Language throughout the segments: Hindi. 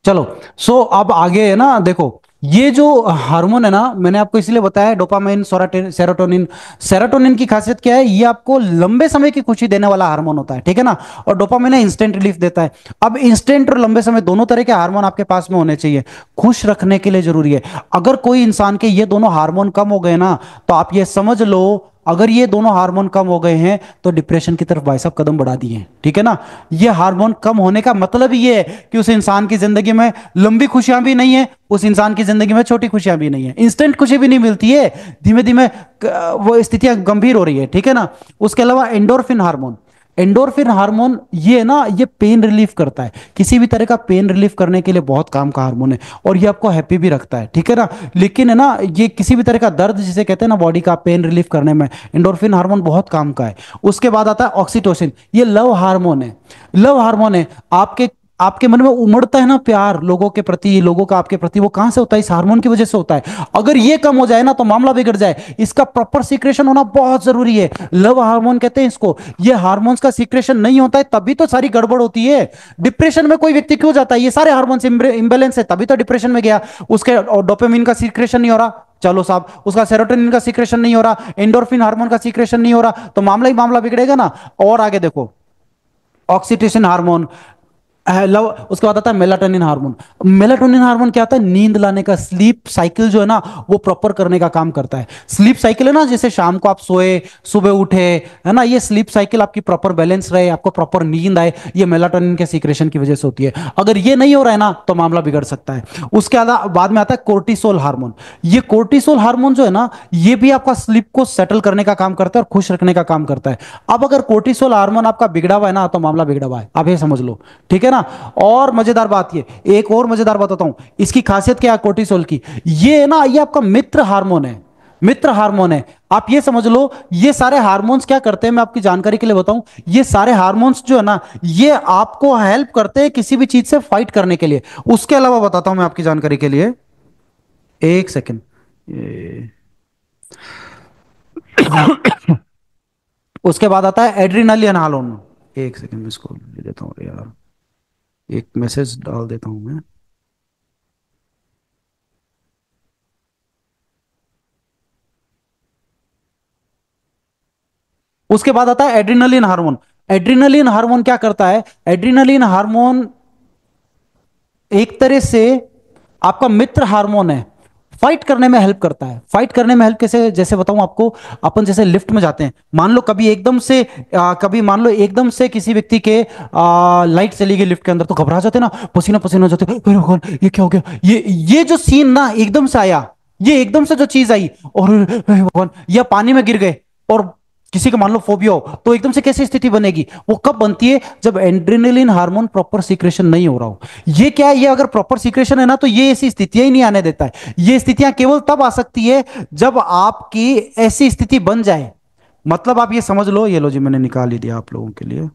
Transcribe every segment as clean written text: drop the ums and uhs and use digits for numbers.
चलो, सो अब आगे है ना, देखो ये जो हार्मोन है ना, मैंने आपको इसलिए बताया डोपामाइन, सेरोटोनिन। सेरोटोनिन की खासियत क्या है, ये आपको लंबे समय की खुशी देने वाला हार्मोन होता है, ठीक है ना। और डोपामाइन है इंस्टेंट रिलीफ देता है। अब इंस्टेंट और लंबे समय दोनों तरह के हार्मोन आपके पास में होने चाहिए, खुश रखने के लिए जरूरी है। अगर कोई इंसान के ये दोनों हार्मोन कम हो गए ना, तो आप ये समझ लो, अगर ये दोनों हार्मोन कम हो गए हैं तो डिप्रेशन की तरफ भाई साहब कदम बढ़ा दिए हैं, ठीक है ना। ये हार्मोन कम होने का मतलब ये है कि उस इंसान की जिंदगी में लंबी खुशियां भी नहीं है, उस इंसान की जिंदगी में छोटी खुशियां भी नहीं है, इंस्टेंट खुशी भी नहीं मिलती है, धीमे धीमे वो स्थितियां गंभीर हो रही है, ठीक है ना। उसके अलावा एंडोर्फिन हार्मोन, एंडोर्फिन हार्मोन ये ना, ये पेन रिलीफ करता है, किसी भी तरह का पेन रिलीफ करने के लिए बहुत काम का हार्मोन है, और ये आपको हैप्पी भी रखता है, ठीक है ना। लेकिन है ना, ये किसी भी तरह का दर्द जिसे कहते हैं ना बॉडी का, पेन रिलीफ करने में एंडोर्फिन हार्मोन बहुत काम का है। उसके बाद आता है ऑक्सीटोसिन, ये लव हार्मोन है। लव हार्मोन है, आपके आपके मन में उमड़ता है ना प्यार लोगों के प्रति, लोगों का आपके प्रति, वो कहां से होता है, इस हार्मोन की वजह से होता है। अगर ये कम हो जाए ना तो मामला बिगड़ जाए, इसका प्रॉपर सीक्रेशन होना बहुत जरूरी है। लव हार्मोन कहते हैं इसको। ये हार्मोन्स का सीक्रेशन नहीं होता है तभी तो सारी गड़बड़ होती है। डिप्रेशन में कोई व्यक्ति क्यों जाता है, ये सारे हार्मोन्स इंबैलेंस है, तभी तो डिप्रेशन में गया। उसके डोपामिन का सीक्रेशन नहीं हो रहा, चलो साहब, उसका सेरोटोनिन का सीक्रेशन नहीं हो रहा, एंडोर्फिन हार्मोन का सीक्रेशन नहीं हो रहा, तो मामला ही मामला बिगड़ेगा ना। और आगे देखो, ऑक्सीटोसिन हार्मोन, लव, उसके बाद आता है मेलाटोनिन हार्मोन। मेलाटोनिन हार्मोन क्या होता है, नींद लाने का, स्लीप साइकिल जो है ना वो प्रॉपर करने का काम करता है। स्लीप साइकिल है ना, जैसे शाम को आप सोए, सुबह उठे, है ना, ये स्लीप साइकिल आपकी प्रॉपर बैलेंस रहे, आपको प्रॉपर नींद आए, ये मेलाटोनिन के सीक्रेशन की वजह से होती है। अगर ये नहीं हो रहा है ना तो मामला बिगड़ सकता है। उसके बाद में आता है कोर्टिसोल हार्मोन। ये कोर्टिसोल हार्मोन जो है ना, ये भी आपका स्लीप को सेटल करने का काम करता है और खुश रखने का काम करता है। अब अगर कोर्टिसोल हार्मोन आपका बिगड़ा हुआ है ना तो मामला बिगड़ा हुआ है, आप ये समझ लो, ठीक है ना। और मजेदार बात, ये एक और मजेदार बताता हूं, इसकी खासियत क्या है कोर्टिसोल की, ये ना, ये आपका मित्र हार्मोन है, मित्र हार्मोन है। आप ये समझ लो, ये सारे हार्मोन्स क्या करते हैं, मैं आपकी जानकारी के लिए बताऊं, ये सारे हार्मोन्स जो है ना, ये आपको हेल्प करते हैं किसी भी चीज से फाइट करने के लिए। उसके अलावा बताता हूं मैं आपकी जानकारी के लिए, एक सेकेंड। उसके बाद आता है एड्रिनलिन हार्मोन। एक सेकेंड, मैं इसको ले देता हूँ यार, एक मैसेज डाल देता हूं मैं। उसके बाद आता है एड्रिनलिन हार्मोन। एड्रिनलिन हार्मोन क्या करता है, एड्रिनलिन हार्मोन एक तरह से आपका मित्र हार्मोन है, फाइट करने में हेल्प करता है। फाइट करने में हेल्प कैसे, जैसे बताऊं आपको, अपन जैसे लिफ्ट में जाते हैं, मान लो कभी एकदम से कभी मान लो एकदम से किसी व्यक्ति के लाइट चली गई लिफ्ट के अंदर, तो घबरा जाते ना, पसीना पसीना हो जाते, अरे भगवान ये क्या हो गया, ये जो सीन ना एकदम से आया, ये एकदम से जो चीज आई, और अरे भगवान, या पानी में गिर गए, और किसी का मान लो फोबिया हो, तो एकदम से कैसी स्थिति बनेगी, वो कब बनती है, जब एड्रेनालिन हार्मोन प्रॉपर सीक्रेशन नहीं हो रहा हो। ये क्या है, ये अगर प्रॉपर सीक्रेशन है ना तो ये ऐसी स्थितियां ही नहीं आने देता है। ये स्थितियां केवल तब आ सकती है जब आपकी ऐसी स्थिति बन जाए। मतलब आप ये समझ लो, ये लो जी मैंने निकाल ही दिया आप लोगों के लिए।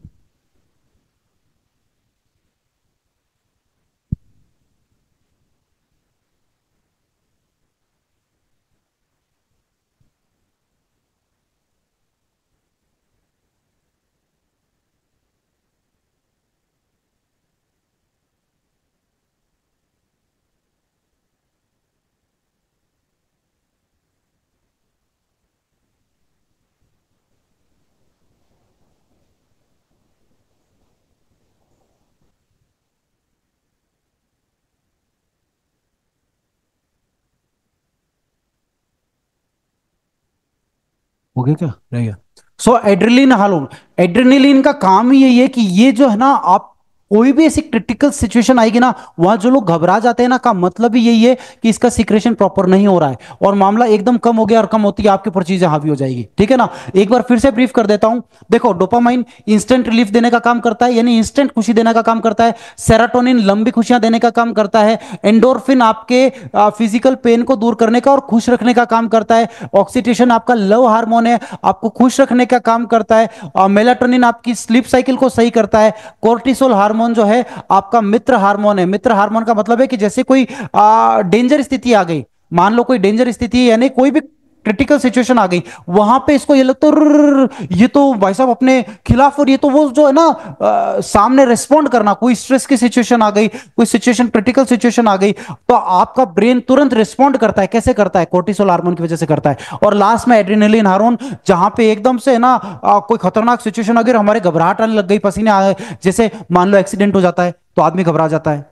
हो गया क्या, रह गया। सो एड्रेनलिन हार्मोन, एड्रेनलिन का काम ही यही है कि ये जो है ना, आप कोई भी ऐसी क्रिटिकल सिचुएशन आएगी ना, वहां जो लोग घबरा जाते हैं ना, का मतलब ही यही है कि इसका सिक्रेशन प्रॉपर नहीं हो रहा है, और मामला एकदम कम हो गया, और कम होती है आपके ऊपर चीजें हावी हो जाएगी, ठीक है ना। एक बार फिर से ब्रीफ कर देता हूं। देखो, डोपामाइन इंस्टेंट रिलीफ देने का काम करता है, यानी इंस्टेंट खुशी देने का काम करता है। सेरोटोनिन लंबी खुशियां देने का काम करता है। एंडोर्फिन आपके फिजिकल पेन को दूर करने का और खुश रखने का काम करता है। ऑक्सीटोसिन आपका लव हार्मोन है, आपको खुश रखने का काम करता है। मेलाटोनिन आपकी स्लीप साइकिल को सही करता है। कोर्टिसोल हार्मोन जो है आपका मित्र हार्मोन है। मित्र हार्मोन का मतलब है कि जैसे कोई डेंजर स्थिति आ गई, मान लो कोई डेंजर स्थिति है, यानी कोई भी क्रिटिकल सिचुएशन आ गई, वहां पे इसको ये लगता है ये तो भाई साहब अपने खिलाफ, और ये तो वो जो है ना सामने रिस्पॉन्ड करना, कोई स्ट्रेस की सिचुएशन आ गई, कोई सिचुएशन क्रिटिकल सिचुएशन आ गई, तो आपका ब्रेन तुरंत रिस्पॉन्ड करता है। कैसे करता है? कोर्टिसोल हार्मोन की वजह से करता है। और लास्ट में एड्रेनलिन हार्मोन, जहां पे एकदम से ना कोई खतरनाक सिचुएशन अगर हमारे घबराहट आने लग गई, पसीने आ गए, जैसे मान लो एक्सीडेंट हो जाता है तो आदमी घबरा जाता है,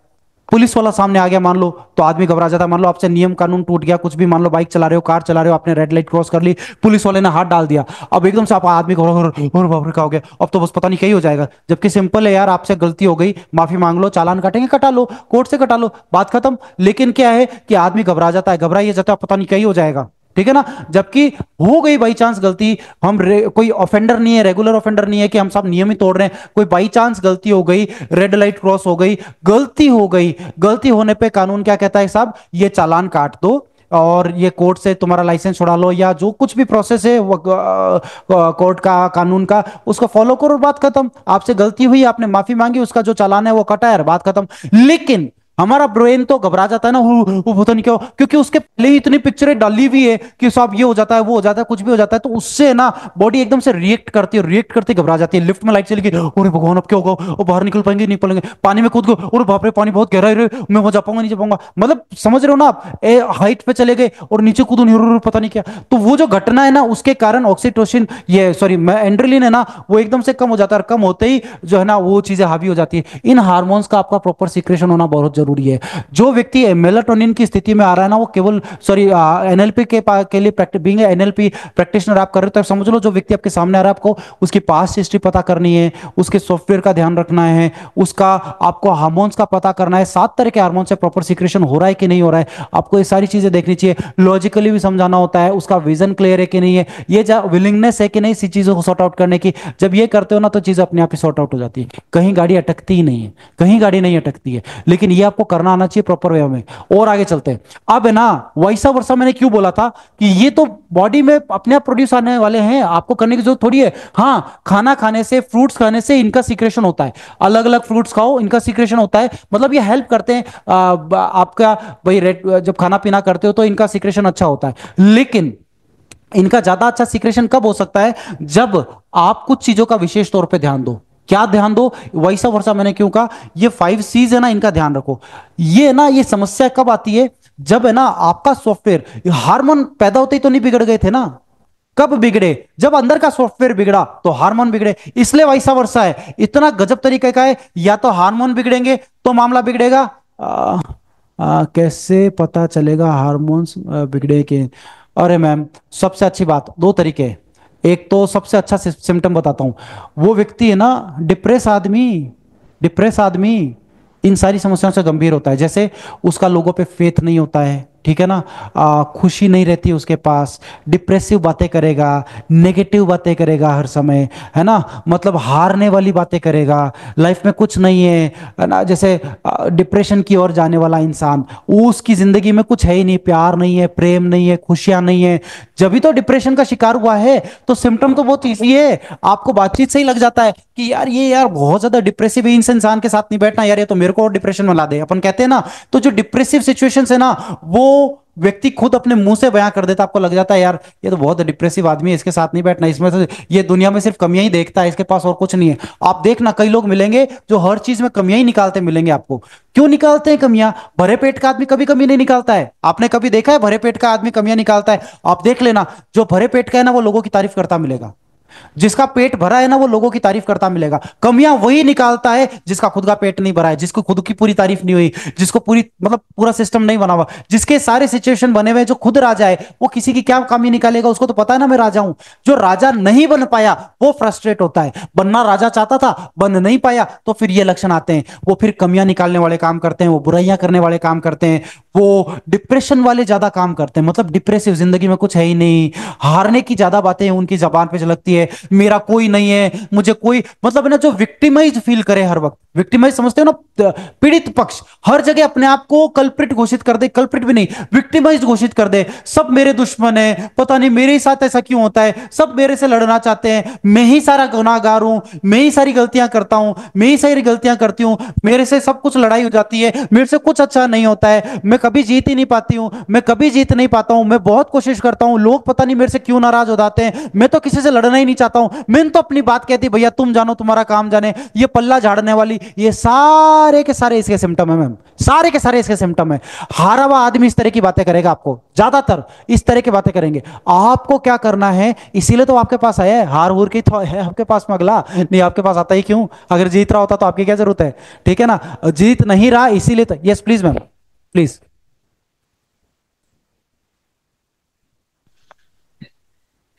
पुलिस वाला सामने आ गया मान लो तो आदमी घबरा जाता है, मान लो आपसे नियम कानून टूट गया कुछ भी, मान लो बाइक चला रहे हो, कार चला रहे हो, आपने रेड लाइट क्रॉस कर ली, पुलिस वाले ने हाथ डाल दिया, अब एकदम से आप आदमी को और बाप रे क्या हो गया, अब तो बस पता नहीं क्या ही हो जाएगा। जबकि सिंपल है यार, आपसे गलती हो गई, माफी मांग लो, चालान काटेंगे कटा लो, कोर्ट से कटा लो, बात खत्म। लेकिन क्या है कि आदमी घबरा जाता है, घबराइए जाता है, पता नहीं क्या ही हो जाएगा, ठीक है ना। जबकि हो गई बाई चांस गलती, हम कोई ऑफेंडर नहीं है, रेगुलर ऑफेंडर नहीं है कि हम सब नियम ही तोड़ रहे हैं, कोई बाई चांस गलती हो गई, रेड लाइट क्रॉस हो गई, गलती हो गई, गलती होने पे कानून क्या कहता है साहब, ये चालान काट दो और ये कोर्ट से तुम्हारा लाइसेंस छुड़ा लो, या जो कुछ भी प्रोसेस है वो कोर्ट का कानून का उसको फॉलो करो, बात खत्म। आपसे गलती हुई, आपने माफी मांगी, उसका जो चालान है वो कटा है, बात खत्म। लेकिन हमारा ब्रेन तो घबरा जाता है ना, वो पता नहीं क्यों, क्योंकि उसके पहले ही इतनी पिक्चरें डाली हुई है कि साहब ये हो जाता है, वो हो जाता है, कुछ भी हो जाता है, तो उससे ना बॉडी एकदम से रिएक्ट करती है, रिएक्ट करती घबरा जाती है। लिफ्ट में लाइट चली गई, अरे भगवान अब क्या होगा, वो बाहर निकल पाएंगे नहीं पाएंगे, पानी में कूद गए, अरे बाप रे पानी बहुत गहरा है, मैं वहां जा पाऊंगा नहीं जा पाऊंगा, मतलब समझ रहे हो ना आप, हाइट पे चले गए और नीचे कूदो नहीं, पता नहीं क्या। तो वो जो घटना है ना, उसके कारण ऑक्सीटोसिन, ये सॉरी एंड्रेलिन है ना, वो एकदम से कम हो जाता है, कम होते ही जो है ना वो चीजें हावी हो जाती है। इन हार्मोन्स का आपका प्रॉपर सिक्रेशन होना बहुत जरूरी है। जो व्यक्ति मेलाटोनिन की स्थिति में आ रहा है ना, वो केवल सॉरी एनएलपी के लिए बीइंग एनएलपी प्रैक्टिशनर आप कर रहे हो, तो समझ लो जो व्यक्ति आपके सामने आ रहा है, आपको उसकी पास्ट हिस्ट्री पता करनी है, उसके सॉफ्टवेयर का ध्यान रखना है, उसका आपको हार्मोन्स का पता करना है, 7 तरह के हार्मोन से प्रॉपर सिक्रेशन हो रहा है कि नहीं हो रहा है, आपको ये सारी चीजें देखनी चाहिए। लॉजिकली भी समझाना होता है, उसका विजन क्लियर है कि नहीं है, ये विलिंगनेस है कि नहीं इसी चीजों को सॉर्ट आउट करने की। जब ये करते हो ना तो चीज अपने आप ही सॉर्ट आउट हो जाती है, कहीं गाड़ी अटकती ही नहीं है, कहीं गाड़ी नहीं अटकती है। लेकिन ये आपको करना आना चाहिए प्रॉपर वे में। और आगे चलते हैं। अब है ना वैसा वर्षा मैंने क्यों बोला था कि ये तो बॉडी में अपने आप प्रोड्यूस आने वाले हैं, आपको करने की जरूरत थोड़ी है। हाँ, खाना खाने से, फ्रूट्स खाने से इनका सीक्रेशन होता है, अलग अलग फ्रूट्स खाओ, इनका सीक्रेशन होता है, मतलब ये हेल्प करते हैं आपका भाई रेड, जब खाना पीना करते हो तो इनका सीक्रेशन अच्छा होता है। लेकिन इनका ज्यादा अच्छा सीक्रेशन कब हो सकता है? जब आप कुछ चीजों का विशेष तौर पे ध्यान दो। क्या ध्यान दो? वैसा वर्षा मैंने क्यों कहा, ये 5 C's है ना, इनका ध्यान रखो। ये ना, ये समस्या कब आती है? जब है ना आपका सॉफ्टवेयर, हार्मोन पैदा होते ही तो नहीं बिगड़ गए थे ना, कब बिगड़े? जब अंदर का सॉफ्टवेयर बिगड़ा तो हार्मोन बिगड़े। इसलिए वैसा वर्षा है, इतना गजब तरीके का है, या तो हार्मोन बिगड़ेंगे तो मामला बिगड़ेगा। कैसे पता चलेगा हार्मोन्स बिगड़े के? अरे मैम, सबसे अच्छी बात, 2 तरीके हैं। एक तो सबसे अच्छा सिम्टम बताता हूं, वो व्यक्ति है ना डिप्रेस आदमी, डिप्रेस आदमी इन सारी समस्याओं से गंभीर होता है। जैसे उसका लोगों पे फेथ नहीं होता है, ठीक है ना, खुशी नहीं रहती उसके पास, डिप्रेसिव बातें करेगा, नेगेटिव बातें करेगा हर समय, है ना, मतलब हारने वाली बातें करेगा, लाइफ में कुछ नहीं है ना, जैसे डिप्रेशन की ओर जाने वाला इंसान, उसकी जिंदगी में कुछ है ही नहीं, प्यार नहीं है, प्रेम नहीं है, खुशियां नहीं है, जब भी तो डिप्रेशन का शिकार हुआ है। तो सिम्टम तो बहुत ईजी है, आपको बातचीत से ही लग जाता है कि यार ये यार बहुत ज्यादा डिप्रेसिव है, इनसे इंसान के साथ नहीं बैठना यार, ये तो मेरे को और डिप्रेशन में ला दे, अपन कहते हैं ना। तो जो डिप्रेसिव सिचुएशन है ना, वो व्यक्ति खुद अपने मुंह से बयां कर देता, आपको लग जाता है यार ये तो बहुत डिप्रेसिव आदमी है, इसके साथ नहीं बैठना, इसमें तो ये दुनिया में सिर्फ कमियां ही देखता है, इसके पास और कुछ नहीं है। आप देखना कई लोग मिलेंगे जो हर चीज में कमियां ही निकालते मिलेंगे आपको। क्यों निकालते हैं कमियां? भरे पेट का आदमी कभी कमी नहीं निकालता है। आपने कभी देखा है भरे पेट का आदमी कमियां निकालता है? आप देख लेना, जो भरे पेट का है ना वो लोगों की तारीफ करता मिलेगा, जिसका पेट भरा है ना वो लोगों की तारीफ करता मिलेगा। कमियां वही निकालता है जिसका खुद का पेट नहीं भरा है, जिसको खुद की पूरी तारीफ नहीं हुई, जिसको पूरी मतलब पूरा सिस्टम नहीं बना हुआ, जिसके सारे सिचुएशन बने हुए, जो खुद राजा है, वो किसी की क्या कमी निकालेगा? उसको तो पता है ना मैं राजा हूं। जो राजा नहीं बन पाया वो फ्रस्ट्रेट होता है, बनना राजा चाहता था, बन नहीं पाया, तो फिर ये लक्षण आते हैं, वो फिर कमियां निकालने वाले काम करते हैं, वो बुराइयां करने वाले काम करते हैं, वो डिप्रेशन वाले ज्यादा काम करते हैं, मतलब डिप्रेसिव, जिंदगी में कुछ है ही नहीं, हारने की ज्यादा बातें उनकी जबान पे झलकती है, मेरा कोई नहीं है, मुझे कोई मतलब है ना, जो विक्टिमाइज फील करे हर वक्त, विक्टिमाइज समझते हो ना, पीड़ित पक्ष हर जगह अपने आप को कल्प्रिट घोषित कर दे, कल्प्रिट भी नहीं, विक्टिमाइज घोषित कर दे, सब मेरे दुश्मन है, पता नहीं मेरे ही साथ ऐसा क्यों होता है, सब मेरे से लड़ना चाहते हैं, मैं ही सारा गुनाहगार हूं, मैं ही सारी गलतियां करता हूं, मैं ही सारी गलतियां करती हूं, मेरे से सब कुछ लड़ाई हो जाती है, मेरे से कुछ अच्छा नहीं होता है, मैं कभी जीत ही नहीं पाती हूं, मैं कभी जीत नहीं पाता हूं, मैं बहुत कोशिश करता हूं, लोग पता नहीं मेरे से क्यों नाराज हो जाते हैं, मैं तो किसी से लड़ना ही नहीं चाहता हूं, मैंने तो अपनी बात कहती भैया तुम जानो तुम्हारा काम जाने, ये पल्ला झाड़ने वाली, ये सारे के सारे इसके सिम्टम है मैम, सारे के सारे इसके सिम्टम है। हारा हुआ आदमी इस तरह की बातें करेगा, आपको ज्यादातर इस तरह की बातें करेंगे। आपको क्या करना है, इसीलिए तो आपके पास आया है, हार हूर की तो है आपके पास में, अगला नहीं आपके पास आता ही क्यों, अगर जीत रहा होता तो आपकी क्या जरूरत है, ठीक है ना, जीत नहीं रहा इसीलिए तो, yes please ma'am, please.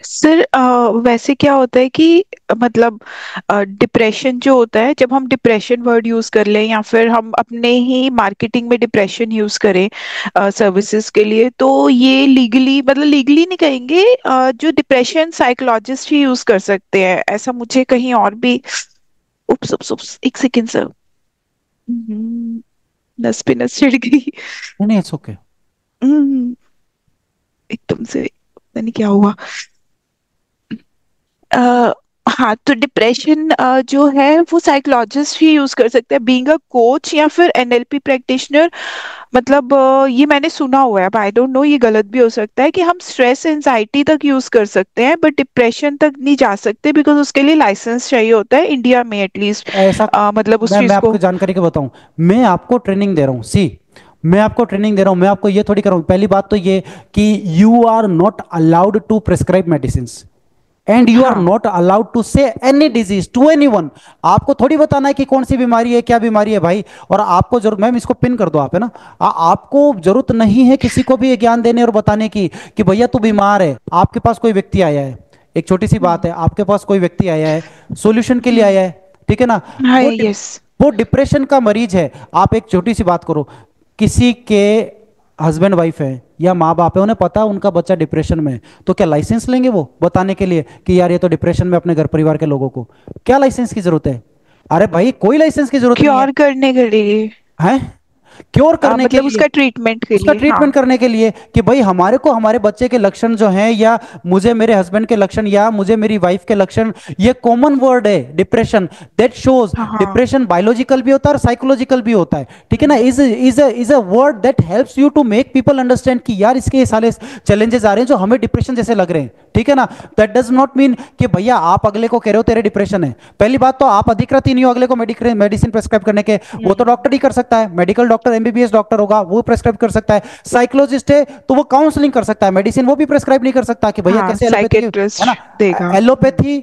Sir वैसे क्या होता है कि मतलब डिप्रेशन जो होता है, जब हम डिप्रेशन वर्ड यूज कर लें या फिर हम अपने ही मार्केटिंग में डिप्रेशन यूज करें सर्विसेज के लिए, तो ये लीगली, मतलब लीगली नहीं कहेंगे, जो डिप्रेशन साइकोलॉजिस्ट ही यूज कर सकते हैं, ऐसा मुझे कहीं और भी। उप्स उप्स उप्स, एक सेकेंड सर। नस पे नस छिड़ गई। नहीं नहीं इट्स ओके। हम्म, एकदम से पता नहीं क्या हुआ। अ, हाँ, तो डिप्रेशन जो है वो साइकोलॉजिस्ट ही यूज कर सकते हैं, बीइंग अ कोच या फिर एनएलपी प्रैक्टिशनर। मतलब ये मैंने सुना हुआ है, अब आई डोंट नो, ये गलत भी हो सकता है, कि हम स्ट्रेस एंजाइटी तक यूज कर सकते हैं बट डिप्रेशन तक नहीं जा सकते, बिकॉज उसके लिए लाइसेंस चाहिए होता है इंडिया में एटलीस्ट। ऐसा, मतलब उस मैं चीज आपको को। जानकारी को बताऊं, मैं आपको ट्रेनिंग दे रहा हूं, सी मैं आपको ट्रेनिंग दे रहा हूं, मैं आपको ये थोड़ी कर रहा हूं, पहली बात तो ये कि you are not allowed to prescribe medicine, and you are हाँ not allowed to say any disease to anyone. आपको थोड़ी बताना है कि कौन सी बीमारी है, क्या बीमारी है भाई, और आपको जरूरत, मैम इसको पिन कर दो आप, है ना, आपको जरूरत नहीं है किसी को भी ये ज्ञान देने और बताने की कि भैया तू बीमार है, आपके पास कोई व्यक्ति आया है, एक छोटी सी बात हम्म है, आपके पास कोई व्यक्ति आया है सॉल्यूशन के लिए हम्म। आया है, ठीक है ना, हाँ, वो यस। वो डिप्रेशन का मरीज है, आप एक छोटी सी बात करो, किसी के हस्बैंड वाइफ है या माँ बाप है, उन्हें पता है उनका बच्चा डिप्रेशन में है, तो क्या लाइसेंस लेंगे वो बताने के लिए कि यार ये तो डिप्रेशन में, अपने घर परिवार के लोगों को क्या लाइसेंस की जरूरत है, अरे भाई कोई लाइसेंस की जरूरत नहीं है, क्योर करने के लिए। हैं, क्योर करने के मतलब लिए, उसका ट्रीटमेंट के उसका लिए, हाँ। ट्रीटमेंट करने के लिए कि भाई हमारे को हमारे बच्चे के लक्षण जो हैं, या मुझे मेरे हस्बैंड के लक्षण, या मुझे मेरी वाइफ के लक्षण, ये कॉमन वर्ड है डिप्रेशन, दैट शोज, हाँ हाँ। डिप्रेशन बायोलॉजिकल भी होता है और साइकोलॉजिकल भी होता है, ठीक है ना, hmm is a word that helps you to make people understand कि यार इसके ये सारे चैलेंजेस आ रहे हैं जो हमें डिप्रेशन जैसे लग रहे हैं, ठीक है ना, दैट डज नॉट मीन कि भैया आप अगले को कह रहे हो तेरे डिप्रेशन है, पहली बात तो आप अधिकृत ही नहीं हो अगले को मेडिसिन प्रेस्क्राइब करने के, वो तो डॉक्टर ही कर सकता है, मेडिकल डॉक्टर एमबीबीएस डॉक्टर होगा वो प्रेस्क्राइब कर सकता है, साइकोलॉजिस्ट है तो वो काउंसलिंग कर सकता है, मेडिसिन वो भी प्रेस्क्राइब नहीं कर सकता कि भैया हाँ, कैसे एलोपैथी है ना, साइकेट्रिस्ट देगा। एलोपैथी,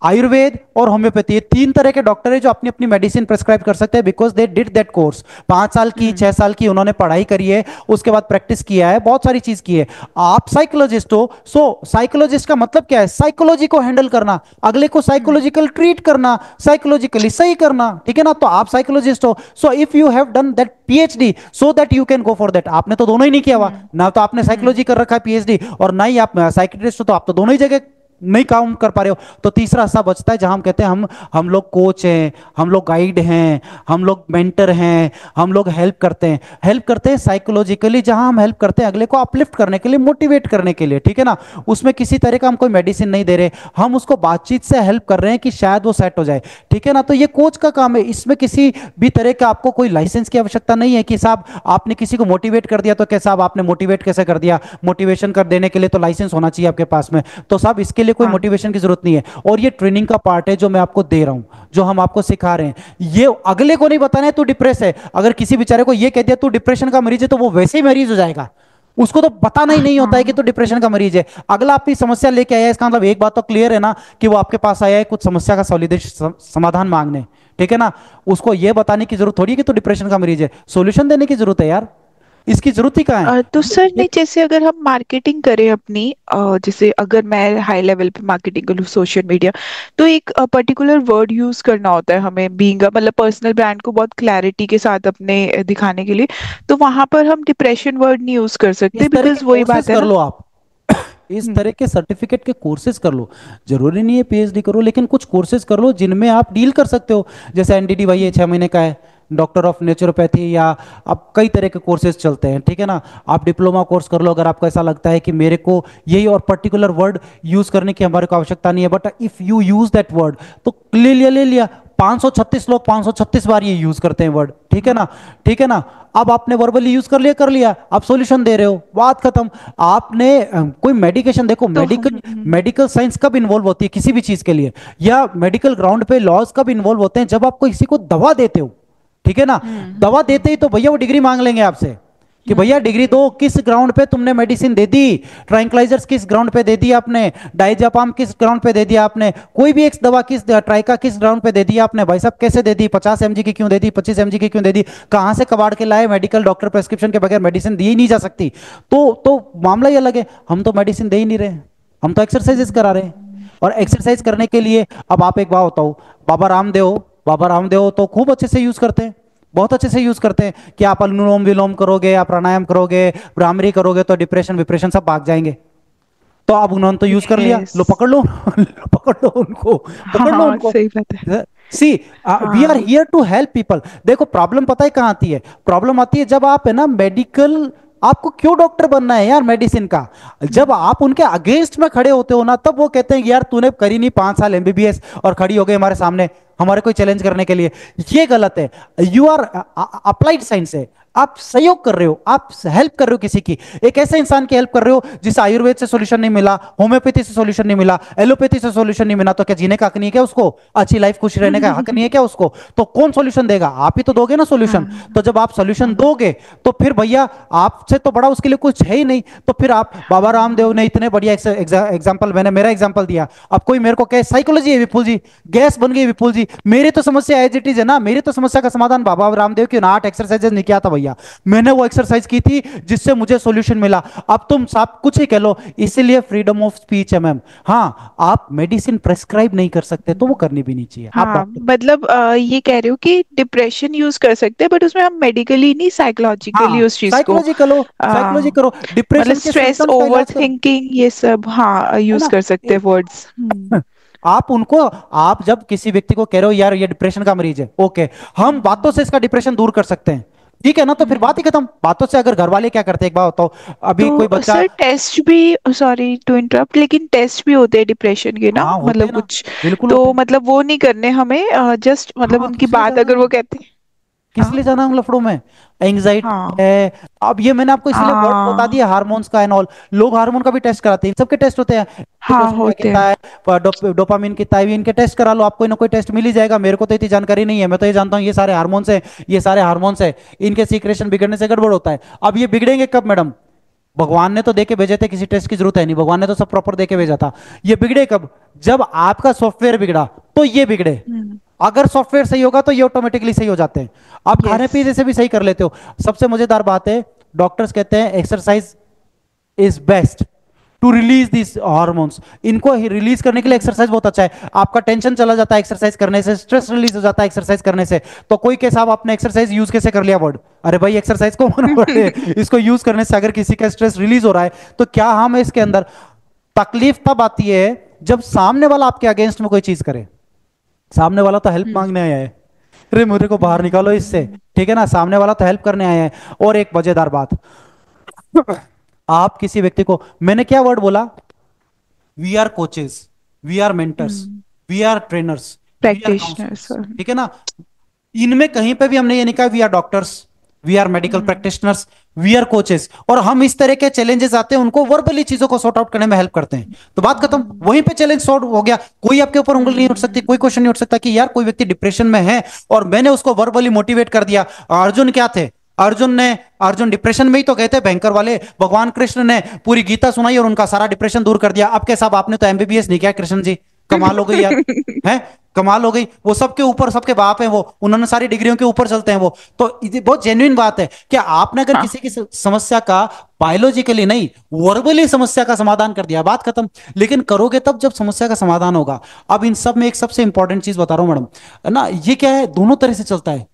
आयुर्वेद और होम्योपैथी, ये तीन तरह के डॉक्टर है जो अपनी अपनी मेडिसिन प्रेस्क्राइब कर सकते हैं, because they did that course, 5 साल की हम्म 6 साल की उन्होंने पढ़ाई करी है, उसके बाद प्रैक्टिस किया है, बहुत सारी चीज की है। आप साइकोलॉजिस्ट हो, सो साइकोलॉजिस्ट का मतलब क्या है, साइकोलॉजी को हैंडल करना, अगले को हम्म साइकोलॉजिकल ट्रीट करना, साइकोलॉजिकली सही करना, ठीक है ना, तो आप साइकोलॉजिस्ट हो, so if you have done that PhD so that you can go for that, आपने तो दोनों ही नहीं किया हुआ हम्म ना, तो आपने हम्म साइकोलॉजी कर रखा है पीएचडी, और ना ही आप साइकिट्रिस्ट हो, तो आप तो दोनों ही जगह नहीं काम कर पा रहे हो, तो तीसरा हिस्सा बचता है जहां हम कहते हैं हम लोग कोच हैं, हम लोग गाइड हैं, हम लोग मेंटर हैं, हम लोग हेल्प करते हैं साइकोलॉजिकली, जहां हम हेल्प करते हैं अगले को अपलिफ्ट करने के लिए, मोटिवेट करने के लिए, ठीक है ना, उसमें किसी तरह का हम कोई मेडिसिन नहीं दे रहे, हम उसको बातचीत से हेल्प कर रहे हैं कि शायद वो सेट हो जाए, ठीक है ना, तो ये कोच का काम है, इसमें किसी भी तरह का आपको कोई लाइसेंस की आवश्यकता नहीं है कि साहब आपने किसी को मोटिवेट कर दिया तो क्या साहब आपने मोटिवेट कैसे कर दिया, मोटिवेशन कर देने के लिए तो लाइसेंस होना चाहिए आपके पास में, तो साहब इसके लिए कोई हाँ। मोटिवेशन की जरूरत नहीं है, और ये ट्रेनिंग का पार्ट है जो मैं आपको दे रहा हूं, जो हम आपको सिखा रहे हैं, ये अगले को नहीं बताना है तू डिप्रेस है, अगर किसी बेचारे को ये कह दिया तू डिप्रेशन का मरीज है तो वो वैसे ही मरीज हो जाएगा, उसको तो बताना ही नहीं होता है कि हाँ तो डिप्रेशन का मरीज है, अगला आपकी समस्या लेके आया है, इसका मतलब एक बात तो क्लियर है ना कि वो आपके पास आया है कुछ समस्या का समाधान मांगने, ठीक है ना, उसको ये बताने की जरूरत थोड़ी है कि तो डिप्रेशन का मरीज है, सॉल्यूशन देने की जरूरत है यार, इसकी जरूरत ही कहाँ है। तो सर ये नहीं, जैसे अगर हम मार्केटिंग करें अपनी, जैसे अगर मैं हाई लेवल पे मार्केटिंग करूँ सोशल मीडिया, तो एक पर्टिकुलर वर्ड यूज करना होता है हमें, बीइंग मतलब पर्सनल ब्रांड को बहुत क्लैरिटी के साथ अपने दिखाने के लिए, तो वहां पर हम डिप्रेशन वर्ड नहीं यूज कर सकते, इस तरह के बिकॉज वही कोर्सेज बात है कर ना। लो आप, इस हम्म। तरह के सर्टिफिकेट के कोर्सेज कर लो। जरूरी नहीं है पीएचडी करो, लेकिन कुछ कोर्सेज कर लो जिनमें आप डील कर सकते हो। जैसे एनडीटी वाई है, 6 महीने का है, डॉक्टर ऑफ नेचुरोपैथी, या आप कई तरह के कोर्सेज चलते हैं, ठीक है ना। आप डिप्लोमा कोर्स कर लो अगर आपको ऐसा लगता है कि मेरे को यही और पर्टिकुलर वर्ड यूज करने की हमारे को आवश्यकता नहीं है, but if you use that word तो ले लिया ले लिया। 536 लोग 536 बार ये यूज करते हैं वर्ड, ठीक है ना, ठीक है ना। अब आपने वर्बली यूज कर लिया, आप सॉल्यूशन दे रहे हो, बात खत्म। आपने कोई मेडिकेशन, देखो तो मेडिकल मेडिकल साइंस कब इन्वॉल्व होती है किसी भी चीज के लिए, या मेडिकल ग्राउंड पे लॉज कब इन्वॉल्व होते हैं, जब आप किसी को दवा देते हो, ठीक है ना। दवा देते ही तो भैया वो डिग्री मांग लेंगे आपसे कि भैया डिग्री दो, किस ग्राउंड पे तुमने मेडिसिन दे दी, ट्राइंक्लाइजर्स किस ग्राउंड पे दे दी आपने, डाइजापाम किस ग्राउंड पे दे दिया आपने, कोई भी एक दवा किस, ट्राइका किस ग्राउंड पे दे दी आपने, भाई साहब कैसे दे दी, 50 mg की क्यों दे दी, 25 mg की क्यों दे दी, कहां से कबाड़ के लाए, मेडिकल डॉक्टर प्रेस्क्रिप्शन के बगैर मेडिसिन दी ही नहीं जा सकती। तो मामला ही अलग है, हम तो मेडिसिन दे ही नहीं रहे, हम तो एक्सरसाइजेस करा रहे हैं। और एक्सरसाइज करने के लिए अब आप एक बात बताओ, बाबा रामदेव तो खूब अच्छे से यूज करते हैं, बहुत अच्छे से यूज करते हैं कि आप अनुलोम विलोम करोगे, आप प्राणायाम करोगे, भ्रामरी करोगे तो डिप्रेशन विप्रेशन सब भाग जाएंगे। तो अब उन्होंने तो यूज कर लिया, यस। लो पकड़ लो लो पकड़ लो उनको, हाँ पकड़ लो हाँ, उनको। सही बात है। सी वी आर हाँ। Here to help people. देखो प्रॉब्लम पता है कहाँ आती है, प्रॉब्लम आती है जब आप है ना मेडिकल, आपको क्यों डॉक्टर बनना है यार मेडिसिन का, जब आप उनके अगेंस्ट में खड़े होते हो ना, तब वो कहते हैं कि यार तूने करी नहीं 5 साल एमबीबीएस और खड़ी हो गई हमारे सामने हमारे कोई चैलेंज करने के लिए। ये गलत है। यू आर अप्लाइड साइंस है, आप सहयोग कर रहे हो, आप हेल्प कर रहे हो किसी की, एक ऐसे इंसान की हेल्प कर रहे हो जिसे आयुर्वेद से सॉल्यूशन नहीं मिला, होम्योपैथी से सॉल्यूशन नहीं मिला, एलोपैथी से सॉल्यूशन नहीं मिला, तो क्या जीने का हक नहीं है क्या उसको, अच्छी लाइफ खुश रहने का हक नहीं है क्या उसको, तो कौन सॉल्यूशन देगा, आप ही तो दोगे ना सॉल्यूशन। हाँ तो जब आप सॉल्यूशन दोगे तो फिर भैया आपसे तो बड़ा उसके लिए कुछ है ही नहीं। तो फिर आप, बाबा रामदेव ने इतने बढ़िया एग्जाम्पल, मैंने मेरा एग्जाम्पल दिया, अब कोई मेरे को कहे साइकोलॉजी है विपुल जी, गैस बन गई विपुल जी, मेरी तो समस्या एज इट इज है ना, मेरी तो समस्या का समाधान बाबा रामदेव की 8 एक्सरसाइजेज नहीं किया था भैया, मैंने वो एक्सरसाइज की थी जिससे मुझे सॉल्यूशन मिला। अब तुम सब कुछ ही कह लो, इसीलिए फ्रीडम ऑफ स्पीच है मैम। हाँ, आप मेडिसिन प्रेस्क्राइब नहीं कर सकते तो वो करनी भी नहीं चाहिए, आप हाँ, डॉक्टर। मतलब ये कह रहे हो कि डिप्रेशन यूज कर सकते हैं, बट उसमें हम मेडिकली नहीं, साइकोलॉजिकली हाँ, उस चीज को साइकोलॉजी करो, आ, साइकोलॉजी करो, मतलब डिप्रेशन के स्ट्रेस, सिम्टम्स का ओवर इलाज करो, थिंकिंग, ये सब हाँ है यूज ना। कर सकते हैं वर्ड्स। आप उनको, आप जब किसी व्यक्ति को कह रहे हो यार ये डिप्रेशन का मरीज है, ओके, हम बातों से इसका डिप्रेशन दूर कर सकते हैं, ठीक है ना, तो फिर बात ही खत्म बातों से। अगर घर वाले क्या करते हैं एक बात बताओ, अभी कोई तो बच्चा, सर टेस्ट भी, सॉरी टू इंटरप्ट, लेकिन टेस्ट भी होते हैं डिप्रेशन के ना, हाँ होते मतलब हैं ना, कुछ, बिल्कुल होते तो हैं। मतलब वो नहीं करने हमें, जस्ट मतलब हाँ उनकी किस लिए बात जाना अगर है, वो कहते हैं। किस हाँ लिए जाना है उन लफड़ों में, एंग्जाइटी हाँ है। अब ये मैंने आपको इसलिए वर्ड बता हाँ दिया हार्मोन्स का एंड ऑल, लोग हार्मोन का भी टेस्ट कराते हैं, सबके टेस्ट होते हैं, हाँ, ऑक्सीटोसिन का होते कितना हैं। है, डोपामिन कितना है, इनके टेस्ट करा लो, आपको ना कोई टेस्ट मिल ही जाएगा। मेरे को तो इतनी जानकारी नहीं है, मैं तो ये जानता हूँ ये सारे हार्मोन्स है, ये सारे हार्मोन्स है, इनके सीक्रेशन बिगड़ने से गड़बड़ होता है। अब ये बिगड़ेंगे कब मैडम, भगवान ने तो देके भेजे थे, किसी टेस्ट की जरूरत है नहीं, भगवान ने तो सब प्रॉपर देके भेजा था। ये बिगड़े कब, जब आपका सॉफ्टवेयर बिगड़ा तो ये बिगड़े। हम्म। अगर सॉफ्टवेयर सही होगा तो ये ऑटोमेटिकली सही हो जाते हैं, आप खाने यस। पीने से भी सही कर लेते हो। सबसे मजेदार बात है, डॉक्टर्स कहते हैं exercise is best to release this hormones, इनको रिलीज करने के लिए एक्सरसाइज बहुत अच्छा है। आपका टेंशन चला जाता है एक्सरसाइज करने से, स्ट्रेस रिलीज हो जाता है एक्सरसाइज करने से। तो कोई के साहब आपने एक्सरसाइज यूज कैसे कर लिया वर्ड, अरे भाई एक्सरसाइज को मना पड़े, इसको यूज करने से अगर किसी का स्ट्रेस रिलीज हो रहा है तो क्या हम इसके अंदर, तकलीफ तब आती है जब सामने वाला आपके अगेंस्ट में कोई चीज करे, सामने वाला तो हेल्प हम्म। मांगने आया है, अरे मुझे को बाहर निकालो इससे, ठीक है ना, सामने वाला तो हेल्प करने आया है। और एक मजेदार बात, आप किसी व्यक्ति को, मैंने क्या वर्ड बोला, we are coaches, we are mentors, we are trainers, we are practitioners. Counsellors, ठीक है ना। इनमें कहीं पे भी हमने ये नहीं कहा we are doctors, we are medical practitioners, we are coaches, और हम इस तरह के चैलेंजेस आते हैं उनको वर्बली चीजों को सॉर्ट आउट करने में हेल्प करते हैं, तो बात खत्म, वहीं पे चैलेंज सॉर्ट हो गया। कोई आपके ऊपर उंगली नहीं उठ सकती, कोई क्वेश्चन नहीं उठ सकता कि यार कोई व्यक्ति डिप्रेशन में है और मैंने उसको वर्बली मोटिवेट कर दिया। अर्जुन क्या थे, अर्जुन डिप्रेशन में ही तो गए थे भयंकर वाले, भगवान कृष्ण ने पूरी गीता सुनाई और उनका सारा डिप्रेशन दूर कर दिया। अब के साहब आपने तो एमबीबीएस नहीं किया कृष्ण जी, कमाल हो गई यार, है कमाल हो गई। वो सबके ऊपर, सबके बाप हैं वो, उन्होंने सारी डिग्रियों के ऊपर चलते हैं वो। तो ये बहुत जेन्युइन बात है कि आपने अगर हाँ। किसी की समस्या का बायोलॉजिकली नहीं, वर्बली समस्या का समाधान कर दिया, बात खत्म। लेकिन करोगे तब जब समस्या का समाधान होगा। अब इन सब में एक सबसे इंपॉर्टेंट चीज बता रहा हूं मैडम, है ना, ये क्या है, दोनों तरह से चलता है।